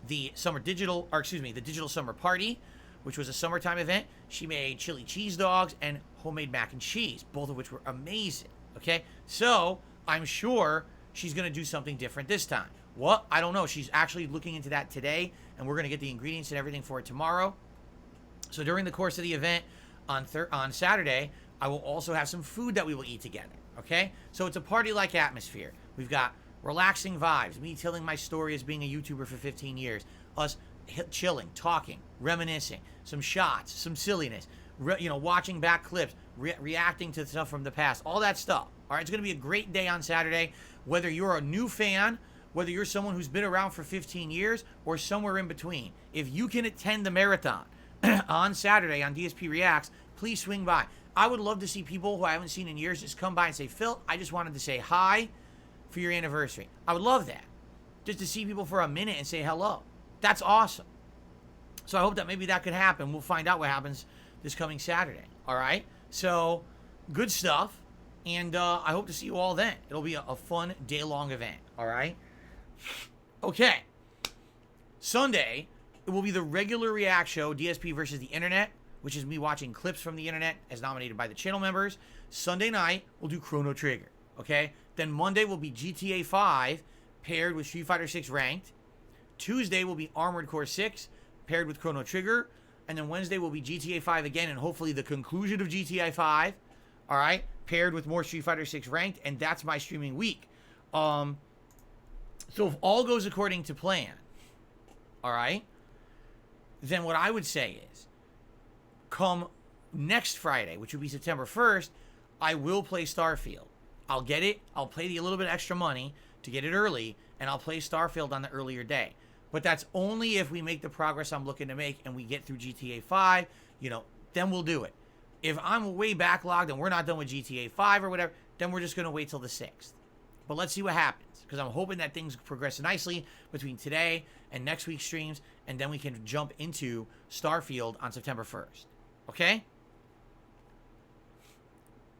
the the Digital Summer Party, which was a summertime event, she made chili cheese dogs and homemade mac and cheese, both of which were amazing. Okay, so I'm sure she's going to do something different this time. What? I don't know. She's actually looking into that today, and we're going to get the ingredients and everything for it tomorrow. So during the course of the event on Saturday, I will also have some food that we will eat together. Okay? So it's a party-like atmosphere. We've got relaxing vibes, me telling my story as being a YouTuber for 15 years, us chilling, talking, reminiscing, some shots, some silliness, watching back clips, reacting to stuff from the past, all that stuff. All right, it's going to be a great day on Saturday. Whether you're a new fan, whether you're someone who's been around for 15 years, or somewhere in between, if you can attend the marathon on Saturday on DSP Reacts, please swing by. I would love to see people who I haven't seen in years just come by and say, Phil, I just wanted to say hi for your anniversary. I would love that. Just to see people for a minute and say hello. That's awesome. So I hope that maybe that could happen. We'll find out what happens this coming Saturday. All right? So, good stuff. And I hope to see you all then. It'll be a fun day-long event. All right? Okay. Sunday, it will be the regular React show, DSP versus the Internet, which is me watching clips from the Internet as nominated by the channel members. Sunday night, we'll do Chrono Trigger. Okay? Then Monday will be GTA 5 paired with Street Fighter 6 Ranked. Tuesday will be Armored Core 6 paired with Chrono Trigger. And then Wednesday will be GTA 5 again, and hopefully the conclusion of GTA 5. All right? Paired with more Street Fighter 6 Ranked. And that's my streaming week. So if all goes according to plan, all right, then what I would say is, come next Friday, which will be September 1st, I will play Starfield. I'll get it. I'll pay a little bit extra money to get it early, and I'll play Starfield on the earlier day. But that's only if we make the progress I'm looking to make and we get through GTA 5, then we'll do it. If I'm way backlogged and we're not done with GTA 5 or whatever, then we're just going to wait till the 6th. But let's see what happens, because I'm hoping that things progress nicely between today and next week's streams, and then we can jump into Starfield on September 1st. Okay?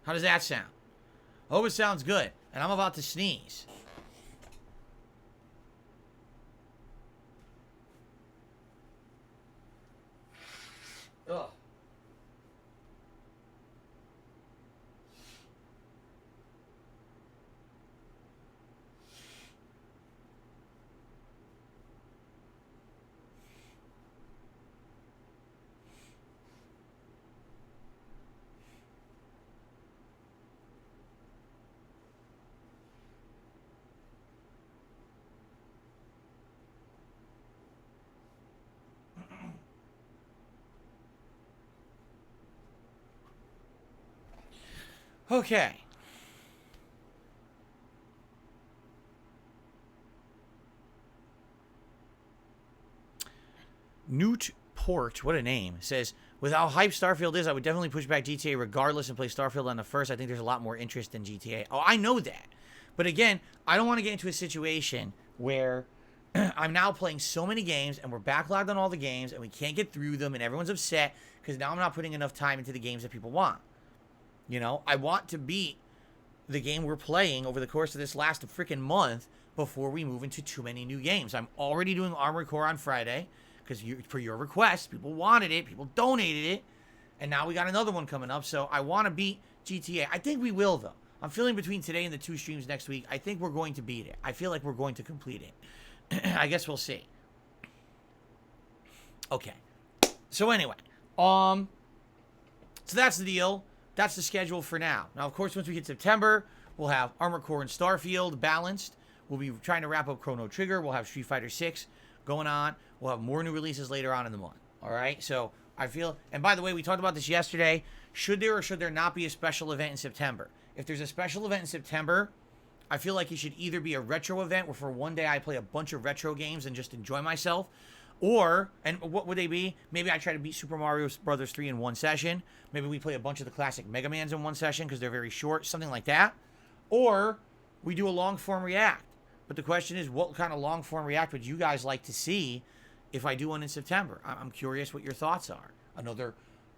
How does that sound? I hope it sounds good, and I'm about to sneeze. Ugh. Okay. Newtport, what a name, says, with how hype Starfield is, I would definitely push back GTA regardless and play Starfield on the first. I think there's a lot more interest in GTA. Oh, I know that. But again, I don't want to get into a situation where I'm now playing so many games and we're backlogged on all the games and we can't get through them and everyone's upset because now I'm not putting enough time into the games that people want. I want to beat the game we're playing over the course of this last freaking month before we move into too many new games. I'm already doing Armored Core on Friday because for your request, people wanted it, people donated it, and now we got another one coming up. So I want to beat GTA. I think we will, though. I'm feeling between today and the 2 streams next week, I think we're going to beat it. I feel like we're going to complete it. I guess we'll see. Okay. So anyway, so that's the deal. That's the schedule for now. Now, of course, once we hit September, we'll have Armored Core and Starfield balanced. We'll be trying to wrap up Chrono Trigger. We'll have Street Fighter 6 going on. We'll have more new releases later on in the month. All right? So I feel, and by the way, we talked about this yesterday. Should there or should there not be a special event in September? If there's a special event in September, I feel like it should either be a retro event where for one day I play a bunch of retro games and just enjoy myself. Or, and what would they be? Maybe I try to beat Super Mario Brothers 3 in one session. Maybe we play a bunch of the classic Mega Mans in one session because they're very short, something like that. Or we do a long-form react. But the question is, what kind of long-form react would you guys like to see if I do one in September? I'm curious what your thoughts are. Another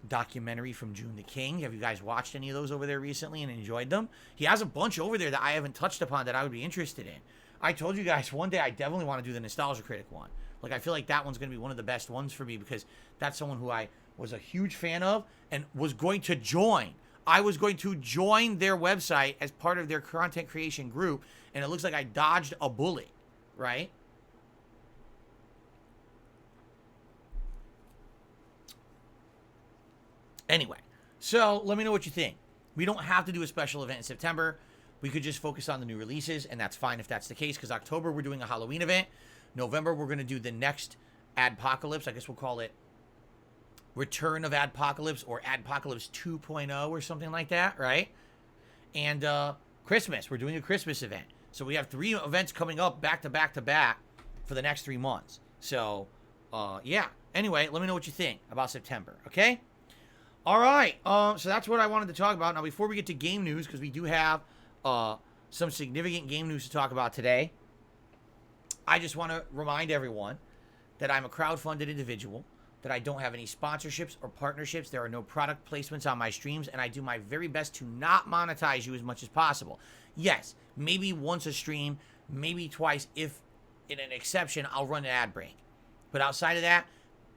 documentary from June the King. Have you guys watched any of those over there recently and enjoyed them? He has a bunch over there that I haven't touched upon that I would be interested in. I told you guys one day I definitely want to do the Nostalgia Critic one. Like, I feel like that one's going to be one of the best ones for me because that's someone who I was a huge fan of and was going to join. I was going to join their website as part of their content creation group, and it looks like I dodged a bullet, right? Anyway, so let me know what you think. We don't have to do a special event in September. We could just focus on the new releases, and that's fine if that's the case, because October we're doing a Halloween event. November we're going to do the next Adpocalypse. I guess we'll call it Return of Adpocalypse or Adpocalypse 2.0 or something like that, right? And Christmas, we're doing a Christmas event. So we have 3 events coming up back to back to back for the next 3 months. So, yeah. Anyway, let me know what you think about September, okay? All right, so that's what I wanted to talk about. Now, before we get to game news, because we do have some significant game news to talk about today, I just want to remind everyone that I'm a crowdfunded individual, that I don't have any sponsorships or partnerships. There are no product placements on my streams, and I do my very best to not monetize you as much as possible. Yes, maybe once a stream, maybe twice, if in an exception, I'll run an ad break. But outside of that,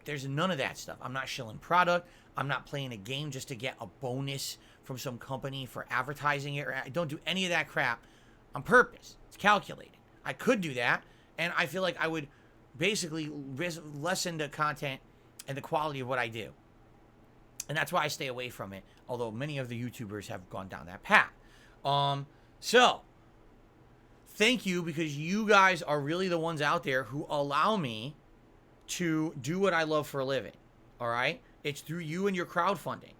there's none of that stuff. I'm not shilling product. I'm not playing a game just to get a bonus from some company for advertising it. I don't do any of that crap on purpose. It's calculated. I could do that, and I feel like I would basically lessen the content and the quality of what I do. And that's why I stay away from it, although many of the YouTubers have gone down that path. So, thank you, because you guys are really the ones out there who allow me to do what I love for a living, all right? It's through you and your crowdfunding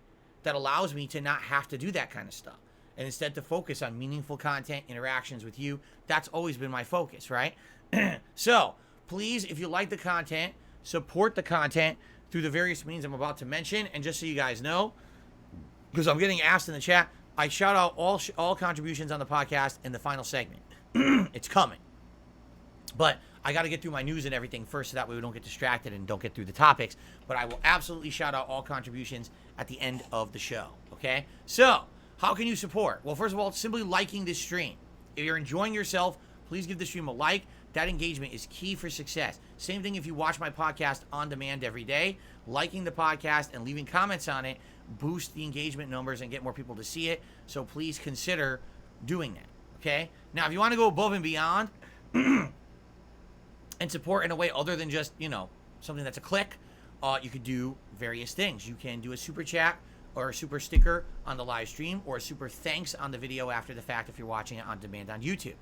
that allows me to not have to do that kind of stuff, and instead to focus on meaningful content, interactions with you. That's always been my focus, right? So, please, if you like the content, support the content through the various means I'm about to mention. And just so you guys know, because I'm getting asked in the chat, I shout out all contributions on the podcast in the final segment. It's coming. But I got to get through my news and everything first so that way we don't get distracted and don't get through the topics. But I will absolutely shout out all contributions at the end of the show, okay? So, how can you support? Well, first of all, simply liking this stream. If you're enjoying yourself, please give the stream a like. That engagement is key for success. Same thing if you watch my podcast on demand every day. Liking the podcast and leaving comments on it boost the engagement numbers and get more people to see it. So please consider doing that, okay? Now, if you want to go above and beyond and support in a way other than just, you know, something that's a click, you could do various things. You can do a super chat or a super sticker on the live stream, or a super thanks on the video after the fact if you're watching it on demand on YouTube.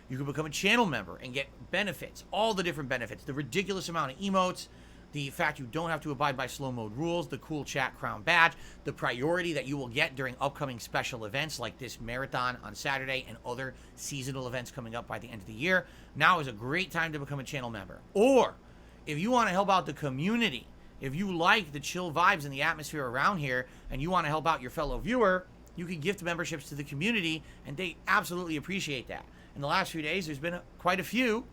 You can become a channel member and get benefits, all the different benefits, the ridiculous amount of emotes, the fact you don't have to abide by slow mode rules, the cool chat crown badge, the priority that you will get during upcoming special events like this marathon on Saturday and other seasonal events coming up by the end of the year. Now is a great time to become a channel member. Or if you want to help out the community, if you like the chill vibes and the atmosphere around here and you want to help out your fellow viewer, you can gift memberships to the community, and they absolutely appreciate that. In the last few days, there's been quite a few,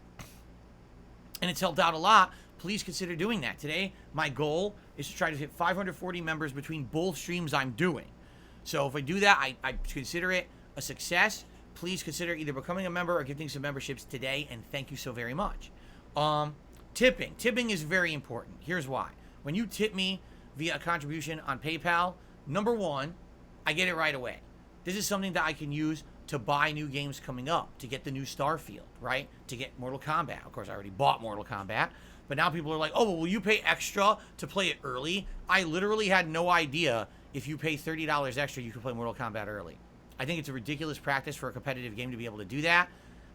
and it's helped out a lot. Please consider doing that. Today, my goal is to try to hit 540 members between both streams I'm doing. So if I do that, I consider it a success. please consider either becoming a member or gifting some memberships today, and thank you so very much. Tipping. Tipping is very important. Here's why. When you tip me via a contribution on PayPal, number one, I get it right away. This is something that I can use to buy new games coming up, to get the new Starfield, right? To get Mortal Kombat. Of course, I already bought Mortal Kombat, but now people are like, oh, well, will you pay extra to play it early? I literally had no idea if you pay $30 extra, you can play Mortal Kombat early. I think it's a ridiculous practice for a competitive game to be able to do that,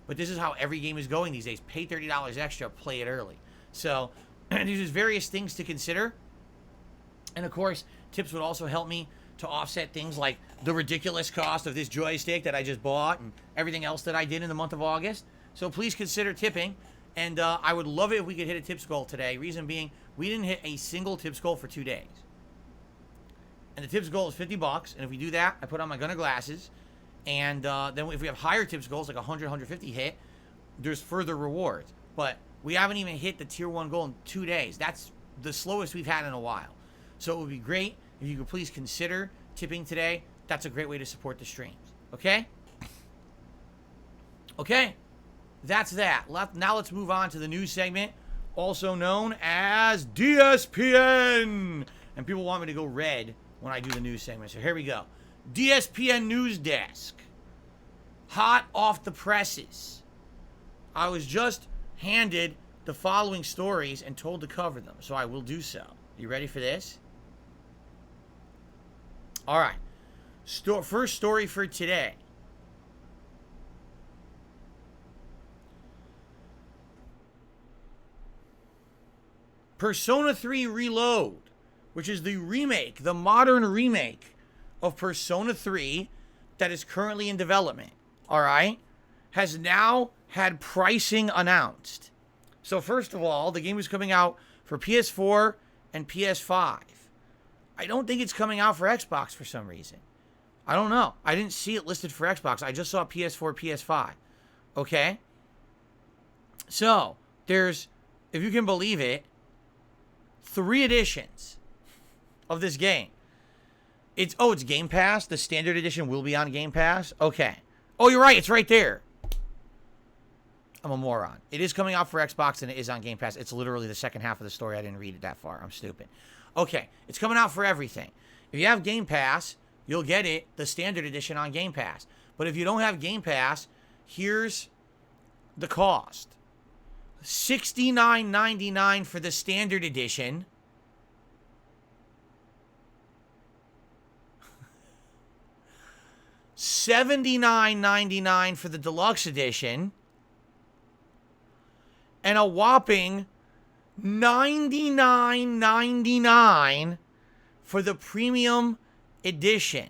but this is how every game is going these days. Pay $30 extra, play it early. So there's just various things to consider. And of course, tips would also help me to offset things like the ridiculous cost of this joystick that I just bought and everything else that I did in the month of August. So please consider tipping. And I would love it if we could hit a tips goal today. Reason being, we didn't hit a single tips goal for 2 days. And the tips goal is $50. And if we do that, I put on my Gunner glasses. And then if we have higher tips goals, like 100, 150 hit, there's further rewards. But we haven't even hit the tier 1 goal in 2 days. That's the slowest we've had in a while. So it would be great if you could please consider tipping today. That's a great way to support the streams. Okay? Okay. That's that. Now let's move on to the news segment, also known as DSPN. And people want me to go red when I do the news segment. So here we go. DSPN News Desk. Hot off the presses. I was just handed the following stories and told to cover them, so I will do so. You ready for this? All right. First story for today. Persona 3 Reload, which is the remake, the modern remake of Persona 3 that is currently in development, all right, has now had pricing announced. So first of all, the game is coming out for PS4 and PS5. I don't think it's coming out for Xbox for some reason. I don't know. I didn't see it listed for Xbox. I just saw PS4, PS5. Okay? So, there's, if you can believe it, 3 editions of this game. It's Game Pass. The standard edition will be on Game Pass. Okay. Oh, you're right. It's right there. I'm a moron. It is coming out for Xbox and it is on Game Pass. It's literally the second half of the story. I didn't read it that far. I'm stupid. Okay. It's coming out for everything. If you have Game Pass, you'll get it, the standard edition on Game Pass. But if you don't have Game Pass, here's the cost. $69.99 for the standard edition. $79.99 for the deluxe edition. And a whopping $99.99 for the premium edition.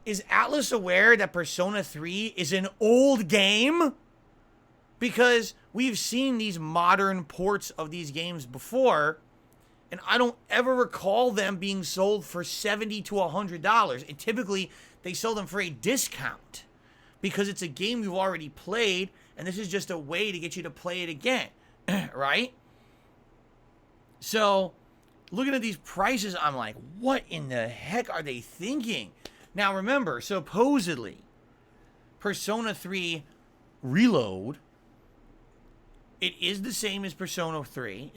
Is Atlas aware that Persona 3 is an old game? Because we've seen these modern ports of these games before, and I don't ever recall them being sold for $70 to $100. And typically, they sell them for a discount because it's a game you've already played, and this is just a way to get you to play it again, right? So, looking at these prices, I'm like, what in the heck are they thinking? Now, remember, supposedly, Persona 3 Reload, it is the same as Persona 3,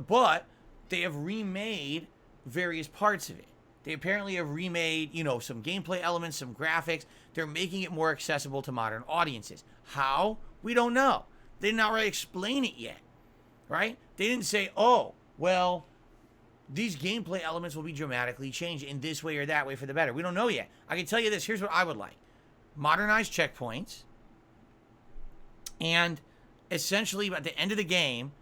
but they have remade various parts of it. They apparently have remade, some gameplay elements, some graphics. They're making it more accessible to modern audiences. How? We don't know. They did not really explain it yet, right? They didn't say, oh, well, these gameplay elements will be dramatically changed in this way or that way for the better. We don't know yet. I can tell you this. Here's what I would like. Modernized checkpoints. And essentially, at the end of the game,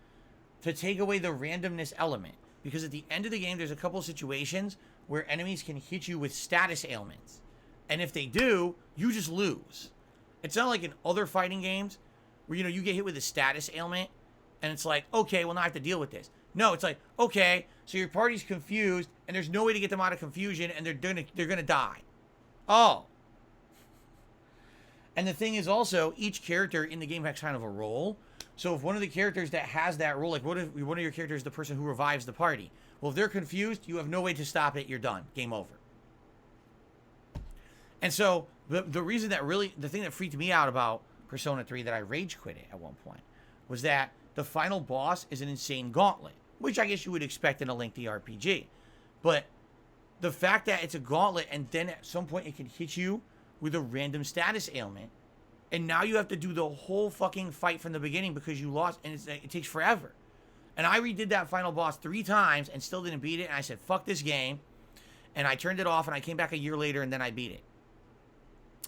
to take away the randomness element. Because at the end of the game, there's a couple of situations where enemies can hit you with status ailments. And if they do, you just lose. It's not like in other fighting games where, you get hit with a status ailment and it's like, okay, well, now I have to deal with this. No, it's like, okay, so your party's confused and there's no way to get them out of confusion and they're gonna die. Oh. And the thing is also, each character in the game has kind of a role. So if one of the characters that has that role, like what if one of your characters is the person who revives the party? Well, if they're confused, you have no way to stop it. You're done. Game over. And so the reason that really, the thing that freaked me out about Persona 3 that I rage quit it at one point was that the final boss is an insane gauntlet, which I guess you would expect in a lengthy RPG. But the fact that it's a gauntlet and then at some point it can hit you with a random status ailment, and now you have to do the whole fucking fight from the beginning because you lost, and it takes forever. And I redid that final boss 3 times and still didn't beat it, and I said, fuck this game. And I turned it off, and I came back a year later, and then I beat it.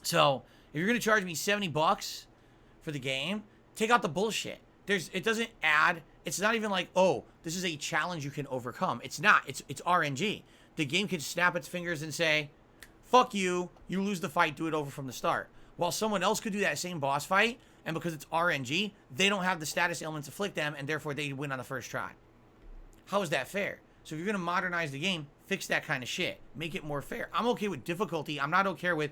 So, if you're going to charge me $70 for the game, take out the bullshit. It doesn't add, it's not even like, oh, this is a challenge you can overcome. It's not. It's RNG. The game can snap its fingers and say, fuck you, you lose the fight, do it over from the start. While someone else could do that same boss fight, and because it's RNG, they don't have the status ailments afflict them, and therefore they win on the first try. How is that fair? So if you're going to modernize the game, fix that kind of shit. Make it more fair. I'm okay with difficulty. I'm not okay with,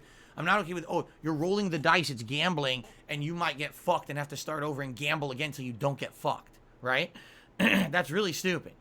oh, you're rolling the dice, it's gambling, and you might get fucked and have to start over and gamble again until you don't get fucked, right? That's really stupid.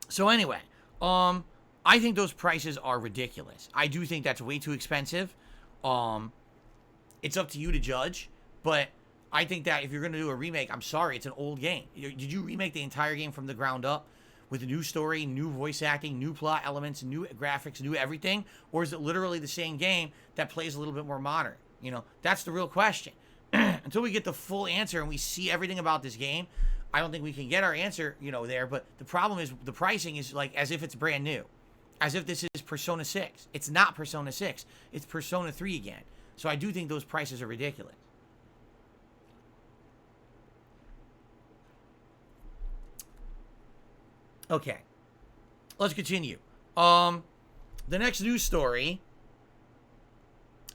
So anyway, I think those prices are ridiculous. I do think that's way too expensive. It's up to you to judge, but I think that if you're going to do a remake, I'm sorry, it's an old game. Did you remake the entire game from the ground up with a new story, new voice acting, new plot elements, new graphics, new everything? Or is it literally the same game that plays a little bit more modern? You know, that's the real question. Until we get the full answer and we see everything about this game, I don't think we can get our answer, you know, there. But the problem is the pricing is like as if it's brand new. As if this is Persona 6. It's not Persona 6. It's Persona 3 again. So I do think those prices are ridiculous. Okay. Let's continue. The next news story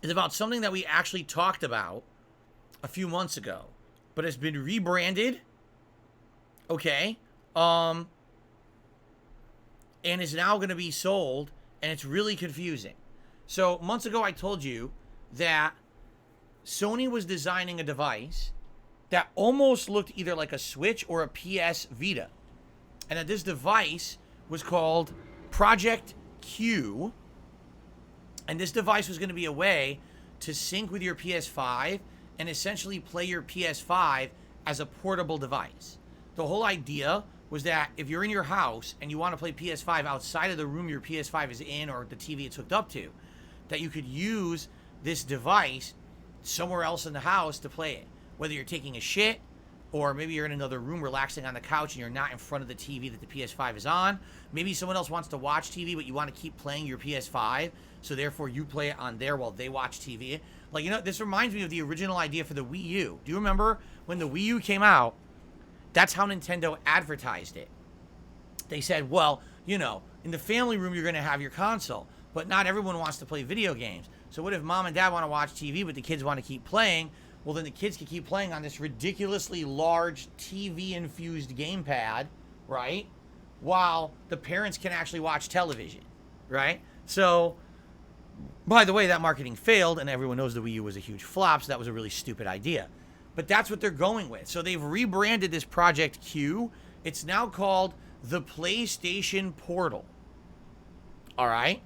is about something that we actually talked about a few months ago, but it's been rebranded. Okay. And is now going to be sold, and it's really confusing. So, months ago, I told you that Sony was designing a device that almost looked either like a Switch or a PS Vita. And that this device was called Project Q. And this device was going to be a way to sync with your PS5 and essentially play your PS5 as a portable device. The whole idea was that if you're in your house and you want to play PS5 outside of the room your PS5 is in or the TV it's hooked up to, that you could use this device somewhere else in the house to play it. Whether you're taking a shit, or maybe you're in another room relaxing on the couch and you're not in front of the TV that the PS5 is on. Maybe someone else wants to watch TV, but you want to keep playing your PS5, so therefore you play it on there while they watch TV. Like, you know, this reminds me of the original idea for the Wii U. Do you remember when the Wii U came out? That's how Nintendo advertised it. They said, well, you know, in the family room, you're going to have your console, but not everyone wants to play video games. So what if mom and dad want to watch TV, but the kids want to keep playing? Well, then the kids can keep playing on this ridiculously large TV-infused gamepad, right? While the parents can actually watch television, right? So, by the way, that marketing failed, and everyone knows the Wii U was a huge flop, so that was a really stupid idea. But that's what they're going with. So they've rebranded this Project Q. It's now called the PlayStation Portal. All right?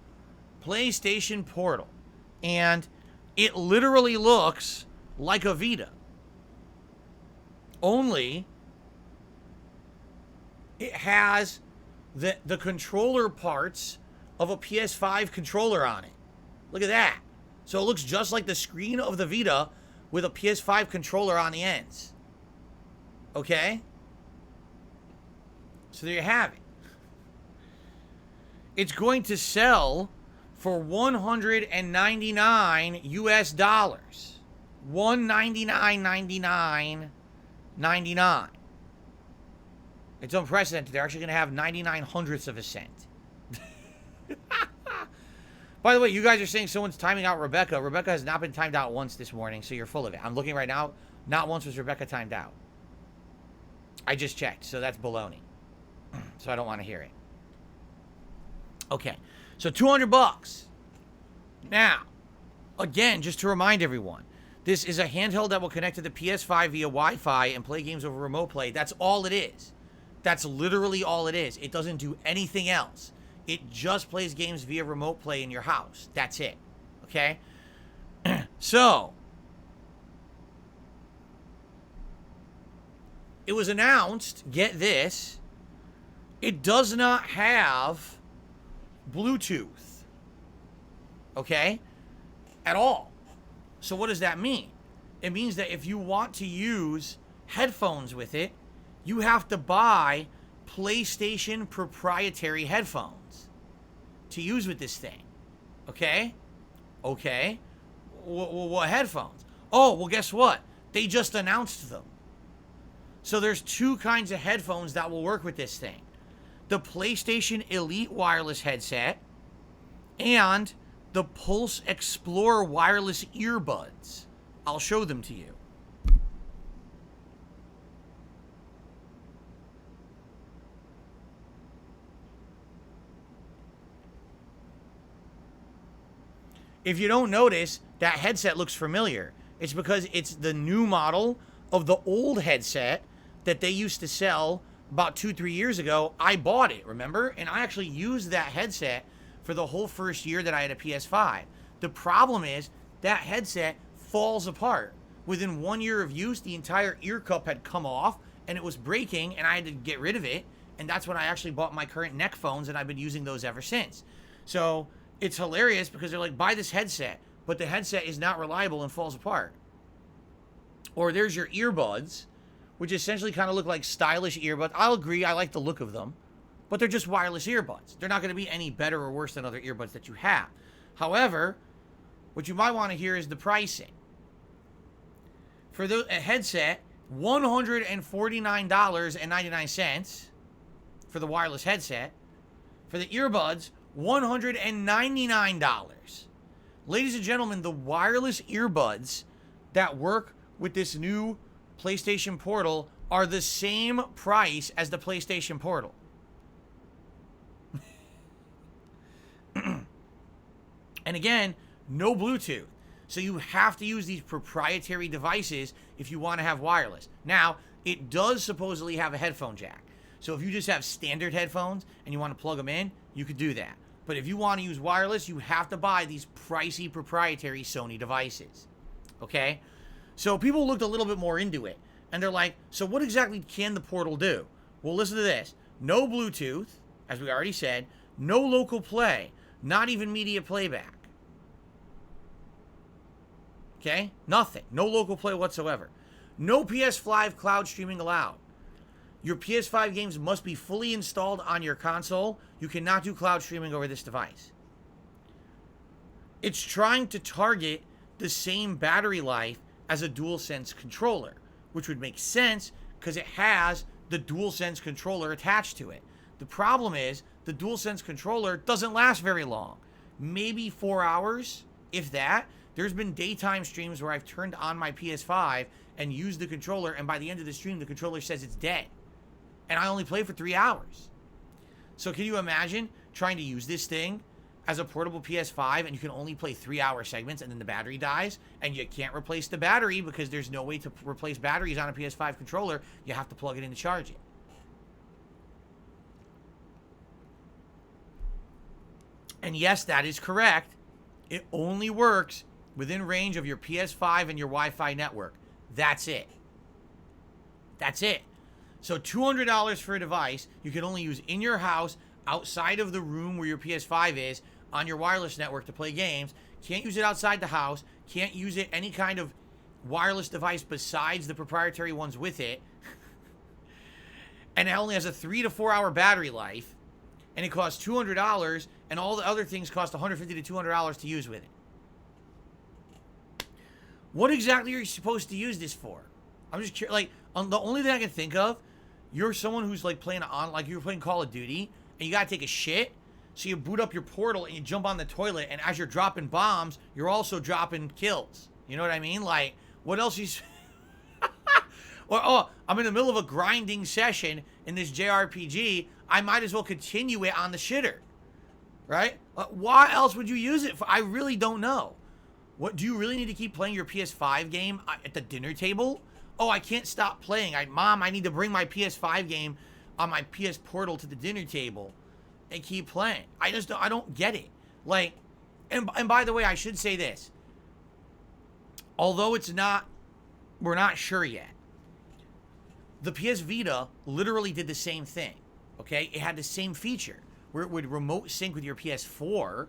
PlayStation Portal. And it literally looks like a Vita. Only it has the controller parts of a PS5 controller on it. Look at that. So it looks just like the screen of the Vita with a PS5 controller on the ends. Okay? So there you have it. It's going to sell for $199 US. $199.99. It's unprecedented. They're actually going to have 99 hundredths of a cent. By the way, you guys are saying someone's timing out Rebecca. Rebecca has not been timed out once this morning, so you're full of it. I'm looking right now. Not once was Rebecca timed out. I just checked, so that's baloney. So I don't want to hear it. Okay, so $200. Now, again, just to remind everyone, this is a handheld that will connect to the PS5 via Wi-Fi and play games over remote play. That's all it is. That's literally all it is. It doesn't do anything else. It just plays games via remote play in your house. That's it. Okay? So, it was announced, get this, it does not have Bluetooth. Okay? At all. So what does that mean? It means that if you want to use headphones with it, you have to buy PlayStation proprietary headphones to use with this thing. Okay? Okay. What headphones? Oh, well, guess what? They just announced them. So there's two kinds of headphones that will work with this thing. The PlayStation Elite wireless headset and the Pulse Explorer wireless earbuds. I'll show them to you. If you don't notice, that headset looks familiar. It's because it's the new model of the old headset that they used to sell about 2-3 years ago. I bought it, remember? And I actually used that headset for the whole first year that I had a PS5. The problem is that headset falls apart. Within 1 year of use, the entire ear cup had come off and it was breaking and I had to get rid of it. And that's when I actually bought my current neck phones and I've been using those ever since. So it's hilarious because they're like, buy this headset, but the headset is not reliable and falls apart. Or there's your earbuds, which essentially kind of look like stylish earbuds. I'll agree, I like the look of them, but they're just wireless earbuds. They're not going to be any better or worse than other earbuds that you have. However, what you might want to hear is the pricing. For a headset, $149.99 for the wireless headset. For the earbuds, $199. Ladies and gentlemen, the wireless earbuds that work with this new PlayStation Portal are the same price as the PlayStation Portal. And again, no Bluetooth. So you have to use these proprietary devices if you want to have wireless. Now, it does supposedly have a headphone jack. So if you just have standard headphones and you want to plug them in, you could do that. But if you want to use wireless, you have to buy these pricey proprietary Sony devices. Okay? So people looked a little bit more into it. And they're like, so what exactly can the Portal do? Well, listen to this. No Bluetooth, as we already said. No local play. Not even media playback. Okay? Nothing. No local play whatsoever. No PS5 cloud streaming allowed. Your PS5 games must be fully installed on your console. You cannot do cloud streaming over this device. It's trying to target the same battery life as a DualSense controller, which would make sense because it has the DualSense controller attached to it. The problem is the DualSense controller doesn't last very long. Maybe 4 hours, if that. There's been daytime streams where I've turned on my PS5 and used the controller, and by the end of the stream, the controller says it's dead. And I only play for 3 hours. So can you imagine trying to use this thing as a portable PS5 and you can only play 3-hour segments and then the battery dies and you can't replace the battery because there's no way to replace batteries on a PS5 controller. You have to plug it in to charge it. And yes, that is correct. It only works within range of your PS5 and your Wi-Fi network. That's it. That's it. So $200 for a device you can only use in your house, outside of the room where your PS5 is, on your wireless network to play games. Can't use it outside the house. Can't use it any kind of wireless device besides the proprietary ones with it. And it only has a 3 to 4 hour battery life. And it costs $200, and all the other things cost $150 to $200 to use with it. What exactly are you supposed to use this for? I'm just curious. Like, the only thing I can think of, you're someone who's like playing on, like you're playing Call of Duty, and you gotta take a shit, so you boot up your Portal and you jump on the toilet, and as you're dropping bombs, you're also dropping kills. You know what I mean? Like, what else you... Or, oh, I'm in the middle of a grinding session in this JRPG, I might as well continue it on the shitter. Right? Why else would you use it for? I really don't know. What, do you really need to keep playing your PS5 game at the dinner table? Oh, I can't stop playing. Mom, I need to bring my PS5 game on my PS Portal to the dinner table and keep playing. I don't get it. Like, And by the way, I should say this. Although we're not sure yet. The PS Vita literally did the same thing, okay? It had the same feature where it would remote sync with your PS4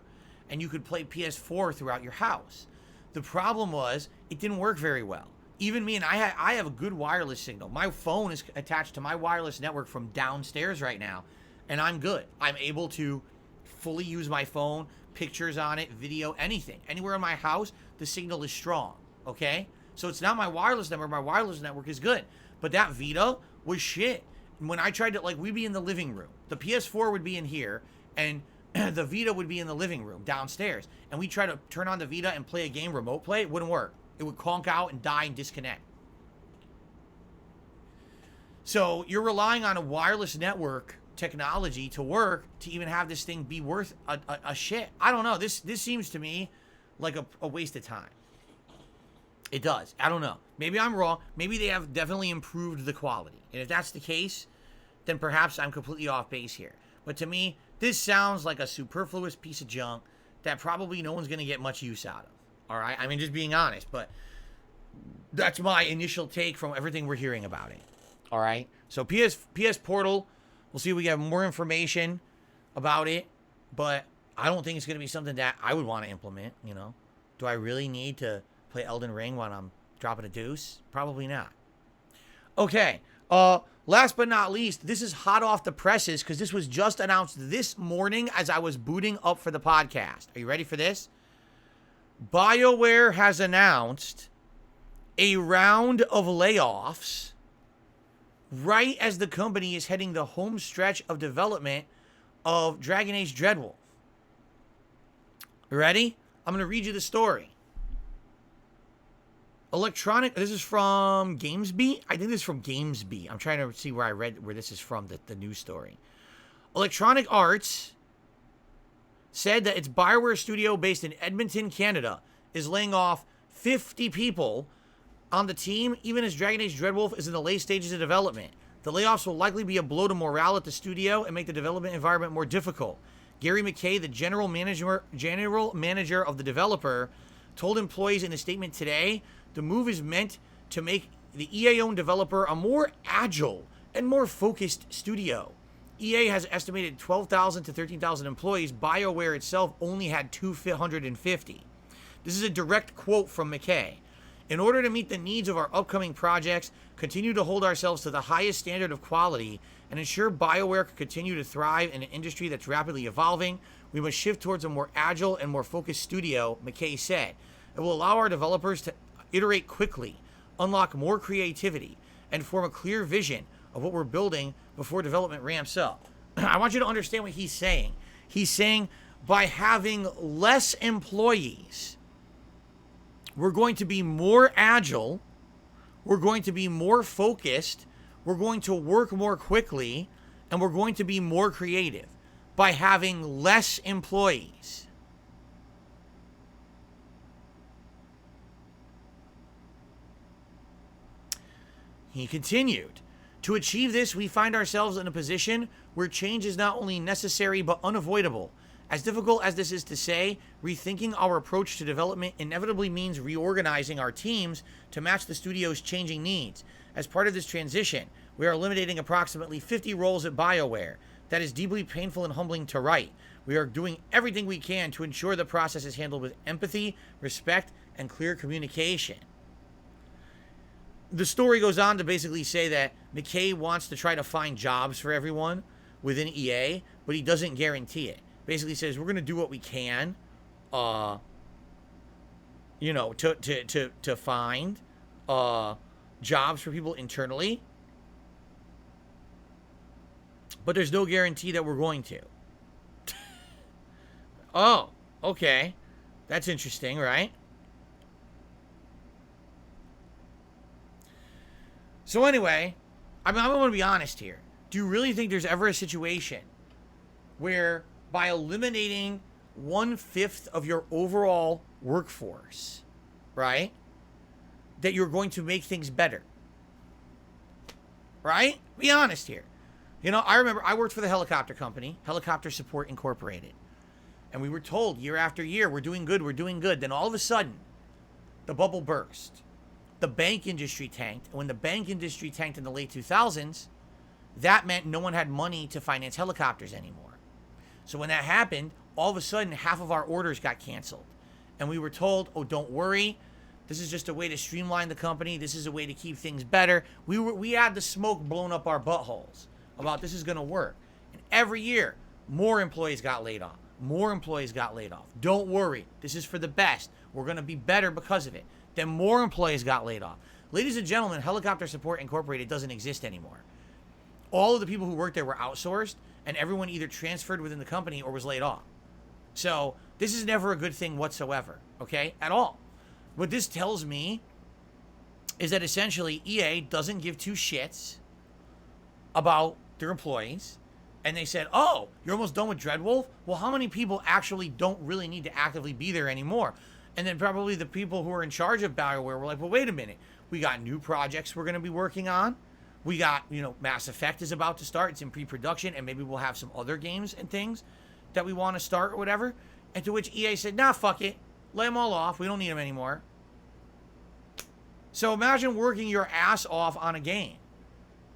and you could play PS4 throughout your house. The problem was it didn't work very well. Even me, and I have a good wireless signal. My phone is attached to my wireless network from downstairs right now, and I'm good. I'm able to fully use my phone, pictures on it, video, anything. Anywhere in my house, the signal is strong, okay? So it's not my wireless network. My wireless network is good. But that Vita was shit. When I tried to, like, we'd be in the living room. The PS4 would be in here, and the Vita would be in the living room downstairs. And we try to turn on the Vita and play a game, remote play, it wouldn't work. It would conk out and die and disconnect. So you're relying on a wireless network technology to work to even have this thing be worth a shit. I don't know. This seems to me like a waste of time. It does. I don't know. Maybe I'm wrong. Maybe they have definitely improved the quality. And if that's the case, then perhaps I'm completely off base here. But to me, this sounds like a superfluous piece of junk that probably no one's going to get much use out of. All right? I mean, just being honest. But that's my initial take from everything we're hearing about it. All right? So PS Portal, we'll see if we get more information about it. But I don't think it's going to be something that I would want to implement, you know. Do I really need to play Elden Ring when I'm dropping a deuce? Probably not. Okay. Last but not least, this is hot off the presses because this was just announced this morning as I was booting up for the podcast. Are you ready for this? Bioware has announced a round of layoffs right as the company is heading the home stretch of development of Dragon Age Dreadwolf. You ready? I'm going to read you the story. This is from GamesBeat? I think this is from GamesBeat. I'm trying to see where I read where this is from, the news story. Electronic Arts said that its Bioware studio based in Edmonton, Canada, is laying off 50 people on the team, even as Dragon Age Dreadwolf is in the late stages of development. The layoffs will likely be a blow to morale at the studio and make the development environment more difficult. Gary McKay, the general manager of the developer, told employees in a statement today, the move is meant to make the EA-owned developer a more agile and more focused studio. EA has estimated 12,000 to 13,000 employees. BioWare itself only had 250. This is a direct quote from McKay. In order to meet the needs of our upcoming projects, continue to hold ourselves to the highest standard of quality, and ensure BioWare can continue to thrive in an industry that's rapidly evolving, we must shift towards a more agile and more focused studio, McKay said. It will allow our developers to iterate quickly, unlock more creativity, and form a clear vision of what we're building before development ramps up. I want you to understand what he's saying. He's saying by having less employees, we're going to be more agile, we're going to be more focused, we're going to work more quickly, and we're going to be more creative by having less employees. He continued, to achieve this, we find ourselves in a position where change is not only necessary but unavoidable. As difficult as this is to say, rethinking our approach to development inevitably means reorganizing our teams to match the studio's changing needs. As part of this transition, we are eliminating approximately 50 roles at BioWare. That is deeply painful and humbling to write. We are doing everything we can to ensure the process is handled with empathy, respect, and clear communication. The story goes on to basically say that McKay wants to try to find jobs for everyone within EA, but he doesn't guarantee it. Basically says we're going to do what we can, to find jobs for people internally, but there's no guarantee that we're going to. Oh, okay. That's interesting, right? So anyway, I'm going to be honest here. Do you really think there's ever a situation where by eliminating 1/5 of your overall workforce, right, that you're going to make things better? Right? Be honest here. You know, I remember I worked for the helicopter company, Helicopter Support Incorporated. And we were told year after year, we're doing good, we're doing good. Then all of a sudden, the bubble burst. The bank industry tanked. And when the bank industry tanked in the late 2000s, that meant no one had money to finance helicopters anymore. So when that happened, all of a sudden, half of our orders got canceled. And we were told, oh, don't worry. This is just a way to streamline the company. This is a way to keep things better. We had the smoke blown up our buttholes about this is going to work. And every year, more employees got laid off. More employees got laid off. Don't worry. This is for the best. We're going to be better because of it. Then more employees got laid off. Ladies and gentlemen, Helicopter Support Incorporated doesn't exist anymore. All of the people who worked there were outsourced, and everyone either transferred within the company or was laid off. So this is never a good thing whatsoever, okay, at all. What this tells me is that essentially EA doesn't give two shits about their employees. And they said, oh, you're almost done with Dreadwolf? Well, how many people actually don't really need to actively be there anymore? And then probably the people who are in charge of Bioware were like, well, wait a minute. We got new projects we're going to be working on. We got, Mass Effect is about to start. It's in pre-production, and maybe we'll have some other games and things that we want to start or whatever. And to which EA said, nah, fuck it. Lay them all off. We don't need them anymore. So imagine working your ass off on a game.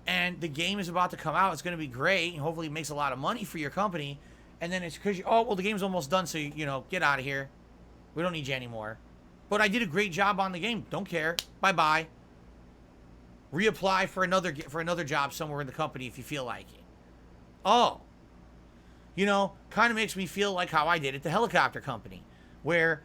And the game is about to come out. It's going to be great. And hopefully it makes a lot of money for your company. And then it's because, the game's almost done. So, get out of here. We don't need you anymore. But I did a great job on the game. Don't care. Bye-bye. Reapply for another job somewhere in the company if you feel like it. Oh. Kind of makes me feel like how I did at the helicopter company. Where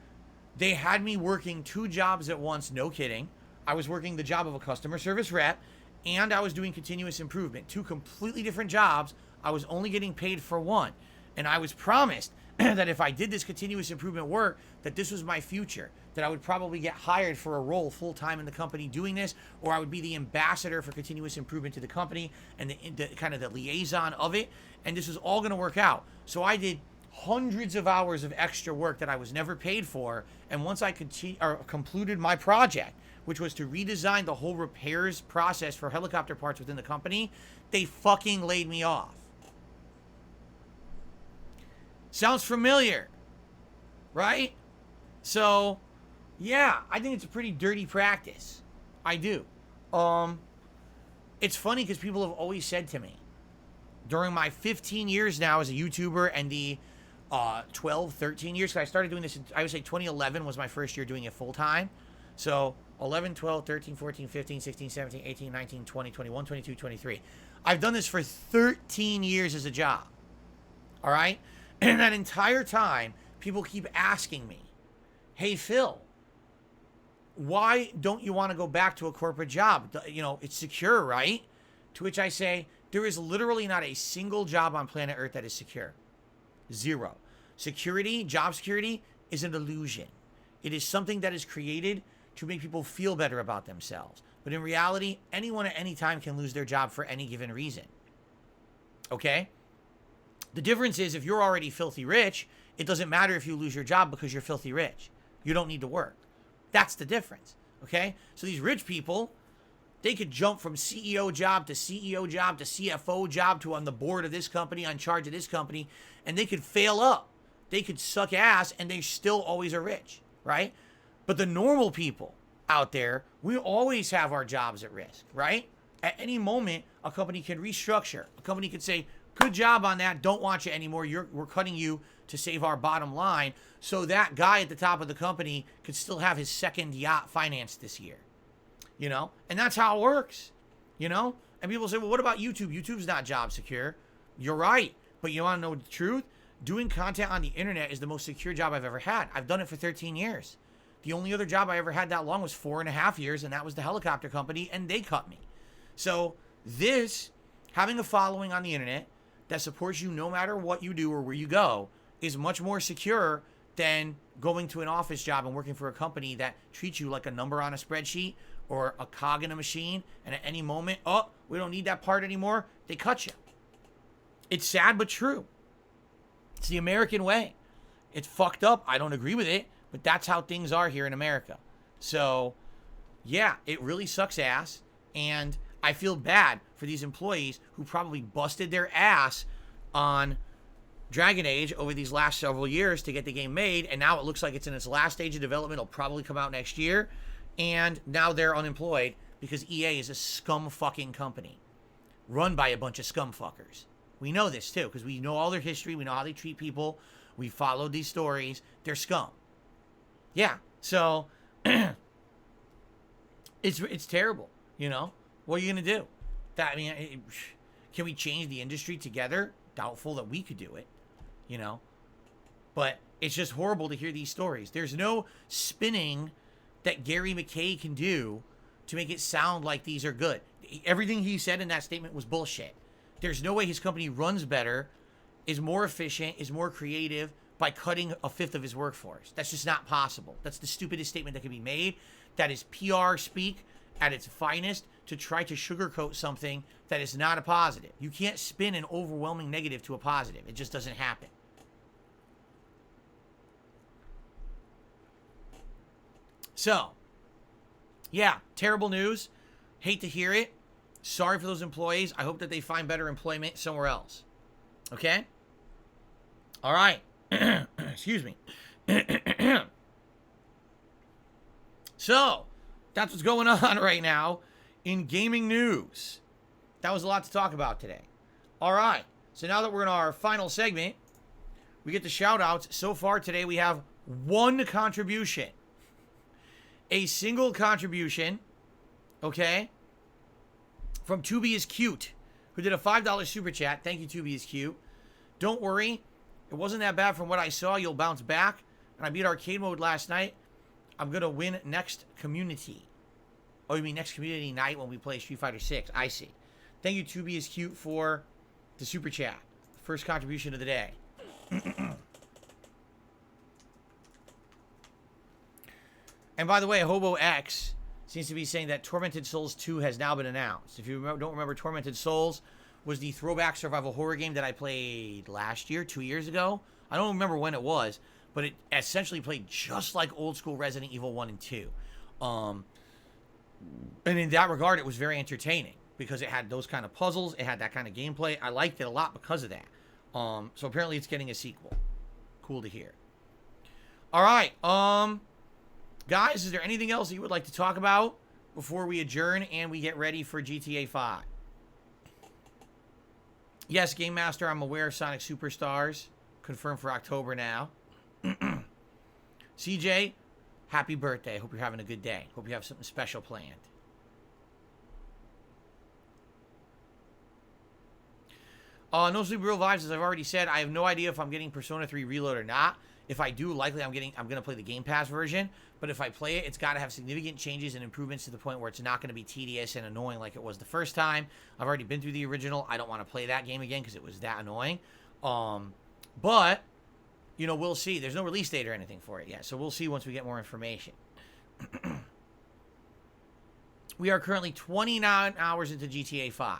they had me working 2 jobs at once. No kidding. I was working the job of a customer service rep. And I was doing continuous improvement. 2 completely different jobs. I was only getting paid for one. And I was promised that if I did this continuous improvement work, that this was my future. That I would probably get hired for a role full-time in the company doing this, or I would be the ambassador for continuous improvement to the company and the kind of the liaison of it. And this was all going to work out. So I did hundreds of hours of extra work that I was never paid for. And once I concluded my project, which was to redesign the whole repairs process for helicopter parts within the company, they fucking laid me off. Sounds familiar, right? So, yeah, I think it's a pretty dirty practice. I do. It's funny because people have always said to me, during my 15 years now as a YouTuber and the 12, 13 years, because I started doing this, I would say 2011 was my first year doing it full-time. So 11, 12, 13, 14, 15, 16, 17, 18, 19, 20, 21, 22, 23. I've done this for 13 years as a job. All right? And that entire time, people keep asking me, hey, Phil, why don't you want to go back to a corporate job? It's secure, right? To which I say, there is literally not a single job on planet Earth that is secure. 0. Security, job security, is an illusion. It is something that is created to make people feel better about themselves. But in reality, anyone at any time can lose their job for any given reason. Okay? The difference is if you're already filthy rich, it doesn't matter if you lose your job because you're filthy rich. You don't need to work. That's the difference. Okay? So these rich people, they could jump from CEO job to CEO job to CFO job to on the board of this company, on charge of this company, and they could fail up. They could suck ass and they still always are rich, right? But the normal people out there, we always have our jobs at risk, right? At any moment, a company can restructure. A company could say, good job on that, don't want you anymore, we're cutting you to save our bottom line, so that guy at the top of the company could still have his second yacht financed this year. And that's how it works, And people say, well, what about YouTube? YouTube's not job secure. You're right. But you want to know the truth? Doing content on the internet is the most secure job I've ever had. I've done it for 13 years. The only other job I ever had that long was 4.5 years, and that was the helicopter company, and they cut me. So having a following on the internet that supports you no matter what you do or where you go is much more secure than going to an office job and working for a company that treats you like a number on a spreadsheet or a cog in a machine, and at any moment, oh, we don't need that part anymore, they cut you. It's sad but true. It's the American way. It's fucked up. I don't agree with it, but that's how things are here in America. So, yeah, it really sucks ass, and I feel bad for these employees who probably busted their ass on Dragon Age over these last several years to get the game made, and now it looks like it's in its last stage of development. It'll probably come out next year, and now they're unemployed because EA is a scum fucking company run by a bunch of scum fuckers. We know this too because we know all their history. We know how they treat people. We followed these stories. They're scum. Yeah, so it's terrible. You know, what are you gonna do? That, I mean, can we change the industry together? Doubtful that we could do it. You know, but it's just horrible to hear these stories. There's no spinning that Gary McKay can do to make it sound like these are good. Everything he said in that statement was bullshit. There's no way his company runs better, is more efficient, is more creative by cutting a fifth of his workforce. That's just not possible. That's the stupidest statement that can be made. That is PR speak at its finest to try to sugarcoat something that is not a positive. You can't spin an overwhelming negative to a positive. It just doesn't happen. So, yeah, terrible news. Hate to hear it. Sorry for those employees. I hope that they find better employment somewhere else. Okay? All right. Excuse me. So, that's what's going on right now in gaming news. That was a lot to talk about today. All right. So now that we're in our final segment, we get the shout outs. So far today, we have one contribution. A single contribution, okay, from Tubi is Cute, who did a $5 super chat. Thank you, Tubi is Cute. Don't worry, it wasn't that bad from what I saw. You'll bounce back. And I beat arcade mode last night. I'm going to win next community. Oh, you mean next community night when we play Street Fighter 6. I see. Thank you, Tubi is Cute, for the super chat. First contribution of the day. And by the way, Hobo X seems to be saying that Tormented Souls 2 has now been announced. If you don't remember, Tormented Souls was the throwback survival horror game that I played last year, 2 years ago. I don't remember when it was, but it essentially played just like old school Resident Evil 1 and 2. And in that regard, it was very entertaining because it had those kind of puzzles. It had that kind of gameplay. I liked it a lot because of that. So apparently it's getting a sequel. Cool to hear. All right. Guys, is there anything else that you would like to talk about before we adjourn and we get ready for GTA 5? Yes, Game Master, I'm aware of Sonic Superstars. Confirmed for October now. CJ, happy birthday. Hope you're having a good day. Hope you have something special planned. No Sleep Real Vibes, as I've already said, I have no idea if I'm getting Persona 3 Reload or not. If I do, likely I'm going to play the Game Pass version. But if I play it, it's got to have significant changes and improvements to the point where it's not going to be tedious and annoying like it was the first time. I've already been through the original. I don't want to play that game again because it was that annoying. But, you know, we'll see. There's no release date or anything for it yet. So we'll see once we get more information. We are currently 29 hours into GTA 5.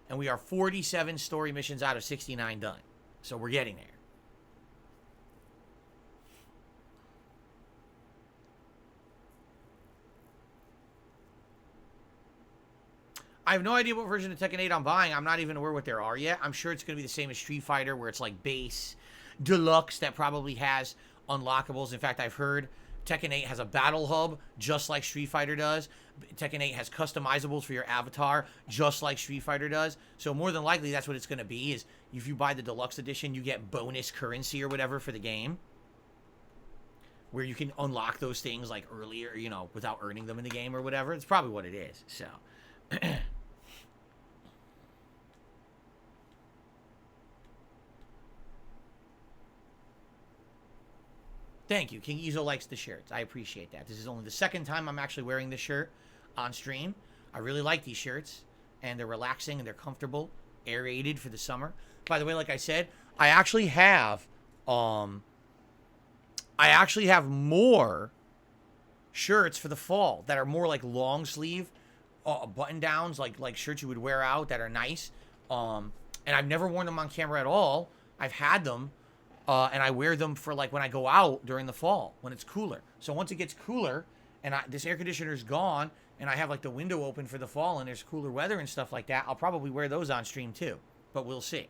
And we are 47 story missions out of 69 done. So we're getting there. I have no idea what version of Tekken 8 I'm buying. I'm not even aware what there are yet. I'm sure it's going to be the same as Street Fighter, where it's like base, deluxe, that probably has unlockables. In fact, I've heard Tekken 8 has a battle hub, just like Street Fighter does. Tekken 8 has customizables for your avatar, just like Street Fighter does. So more than likely, that's what it's going to be, is if you buy the deluxe edition, you get bonus currency or whatever for the game, where you can unlock those things like earlier, you know, without earning them in the game or whatever. It's probably what it is, so... Thank you. King Ezo likes the shirts. I appreciate that. This is only the second time I'm actually wearing this shirt on stream. I really like these shirts, and they're relaxing and they're comfortable, aerated for the summer. By the way, like I said, I actually have more shirts for the fall that are more like long sleeve button downs, like shirts you would wear out that are nice. And I've never worn them on camera at all. I've had them. And I wear them for like when I go out during the fall when it's cooler. So once it gets cooler and this air conditioner's gone and I have like the window open for the fall and there's cooler weather and stuff like that, I'll probably wear those on stream too. But we'll see.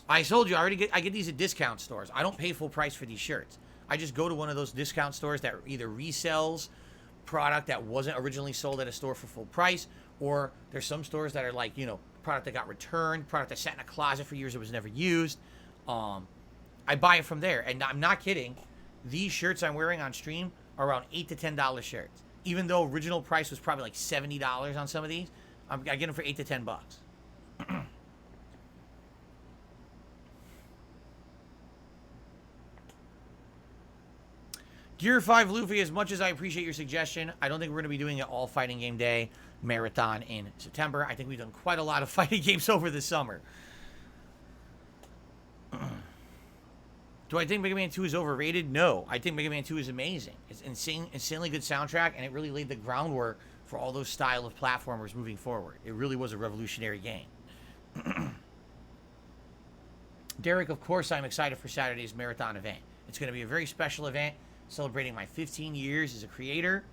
I told you, I get these at discount stores. I don't pay full price for these shirts. I just go to one of those discount stores that either resells product that wasn't originally sold at a store for full price, or there's some stores that are like, product that got returned, product that sat in a closet for years that was never used. I buy it from there, and I'm not kidding. These shirts I'm wearing on stream are around $8 to $10 shirts. Even though original price was probably like $70 on some of these, I get them for $8 to $10. Gear 5 Luffy, as much as I appreciate your suggestion, I don't think we're going to be doing an all fighting game day marathon in September. I think we've done quite a lot of fighting games over the summer. Do I think Mega Man 2 is overrated? No. I think Mega Man 2 is amazing. It's insanely good soundtrack, and it really laid the groundwork for all those style of platformers moving forward. It really was a revolutionary game. Derek, of course I'm excited for Saturday's marathon event. It's going to be a very special event, celebrating my 15 years as a creator.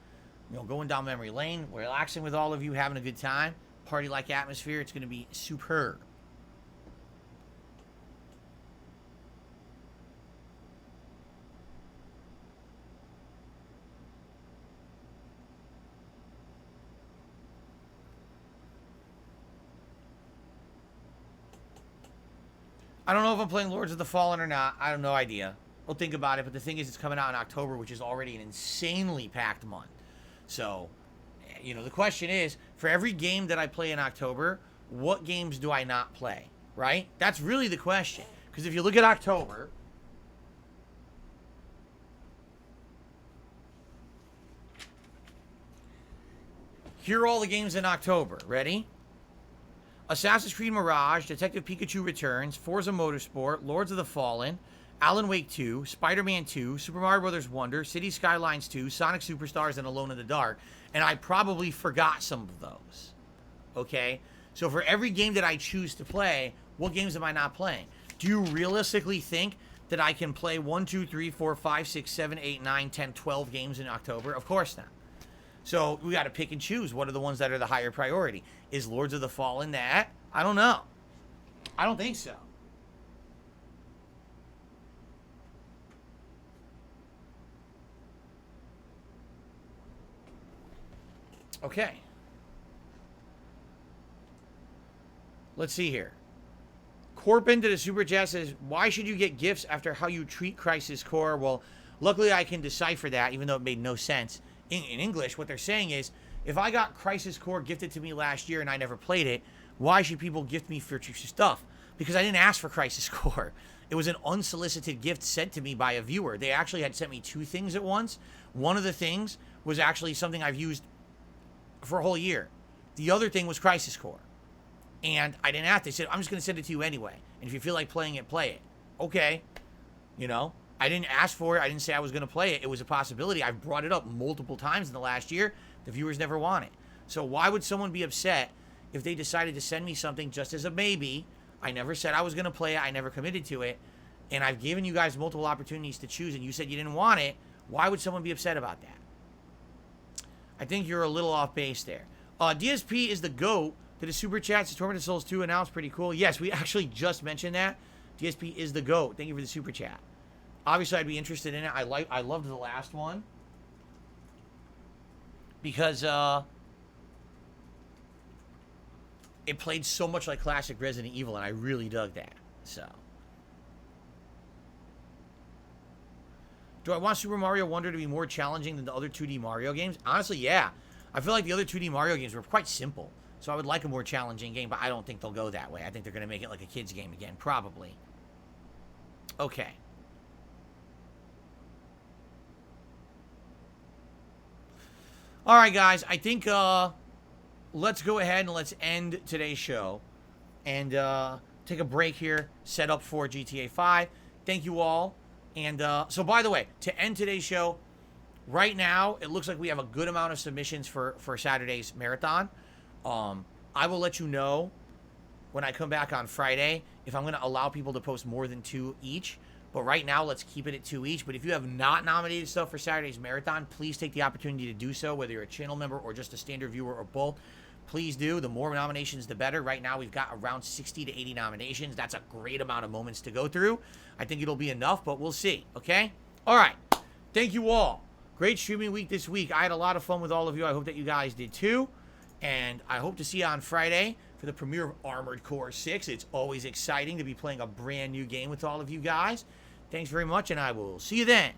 Going down memory lane, relaxing with all of you, having a good time. Party-like atmosphere. It's going to be superb. I don't know if I'm playing Lords of the Fallen or not. I have no idea. We'll think about it. But the thing is, it's coming out in October, which is already an insanely packed month. So, the question is, for every game that I play in October, what games do I not play? Right? That's really the question. Because if you look at October, here are all the games in October. Ready? Assassin's Creed Mirage, Detective Pikachu Returns, Forza Motorsport, Lords of the Fallen, Alan Wake 2, Spider-Man 2, Super Mario Bros. Wonder, City Skylines 2, Sonic Superstars, and Alone in the Dark. And I probably forgot some of those. Okay? So for every game that I choose to play, what games am I not playing? Do you realistically think that I can play 1, 2, 3, 4, 5, 6, 7, 8, 9, 10, 12 games in October? Of course not. So we got to pick and choose. What are the ones that are the higher priority? Is Lords of the Fallen that? I don't know. I don't think so. Okay. Let's see here. Corpin to the Super Chat says, why should you get gifts after how you treat Crisis Core? Well, luckily I can decipher that, even though it made no sense. In English, what they're saying is, if I got Crisis Core gifted to me last year and I never played it, why should people gift me future stuff? Because I didn't ask for Crisis Core. It was an unsolicited gift sent to me by a viewer. They actually had sent me 2 things at once. One of the things was actually something I've used for a whole year. The other thing was Crisis Core. And I didn't ask. They said, I'm just going to send it to you anyway. And if you feel like playing it, play it. Okay. I didn't ask for it. I didn't say I was going to play it. It was a possibility. I've brought it up multiple times in the last year. The viewers never want it. So why would someone be upset if they decided to send me something just as a maybe? I never said I was going to play it. I never committed to it. And I've given you guys multiple opportunities to choose, and you said you didn't want it. Why would someone be upset about that? I think you're a little off base there. DSP is the GOAT to the Super Chats. Torment of Souls 2 announced. Pretty cool. Yes, we actually just mentioned that. DSP is the GOAT. Thank you for the Super Chat. Obviously, I'd be interested in it. I loved the last one. Because it played so much like classic Resident Evil, and I really dug that. So, do I want Super Mario Wonder to be more challenging than the other 2D Mario games? Honestly, yeah. I feel like the other 2D Mario games were quite simple. So I would like a more challenging game, but I don't think they'll go that way. I think they're going to make it like a kid's game again, probably. Okay. All right, guys. I think let's go ahead and let's end today's show and take a break here, set up for GTA 5. Thank you all. And so, by the way, to end today's show, right now, it looks like we have a good amount of submissions for Saturday's marathon. I will let you know when I come back on Friday if I'm going to allow people to post more than 2 each. But right now, let's keep it at 2 each. But if you have not nominated stuff for Saturday's marathon, please take the opportunity to do so, whether you're a channel member or just a standard viewer or both. please do. The more nominations, the better. Right now, we've got around 60 to 80 nominations. That's a great amount of moments to go through. I think it'll be enough, but we'll see, okay? All right. Thank you all. Great streaming week this week. I had a lot of fun with all of you. I hope that you guys did too. And I hope to see you on Friday for the premiere of Armored Core 6. It's always exciting to be playing a brand new game with all of you guys. Thanks very much, and I will see you then.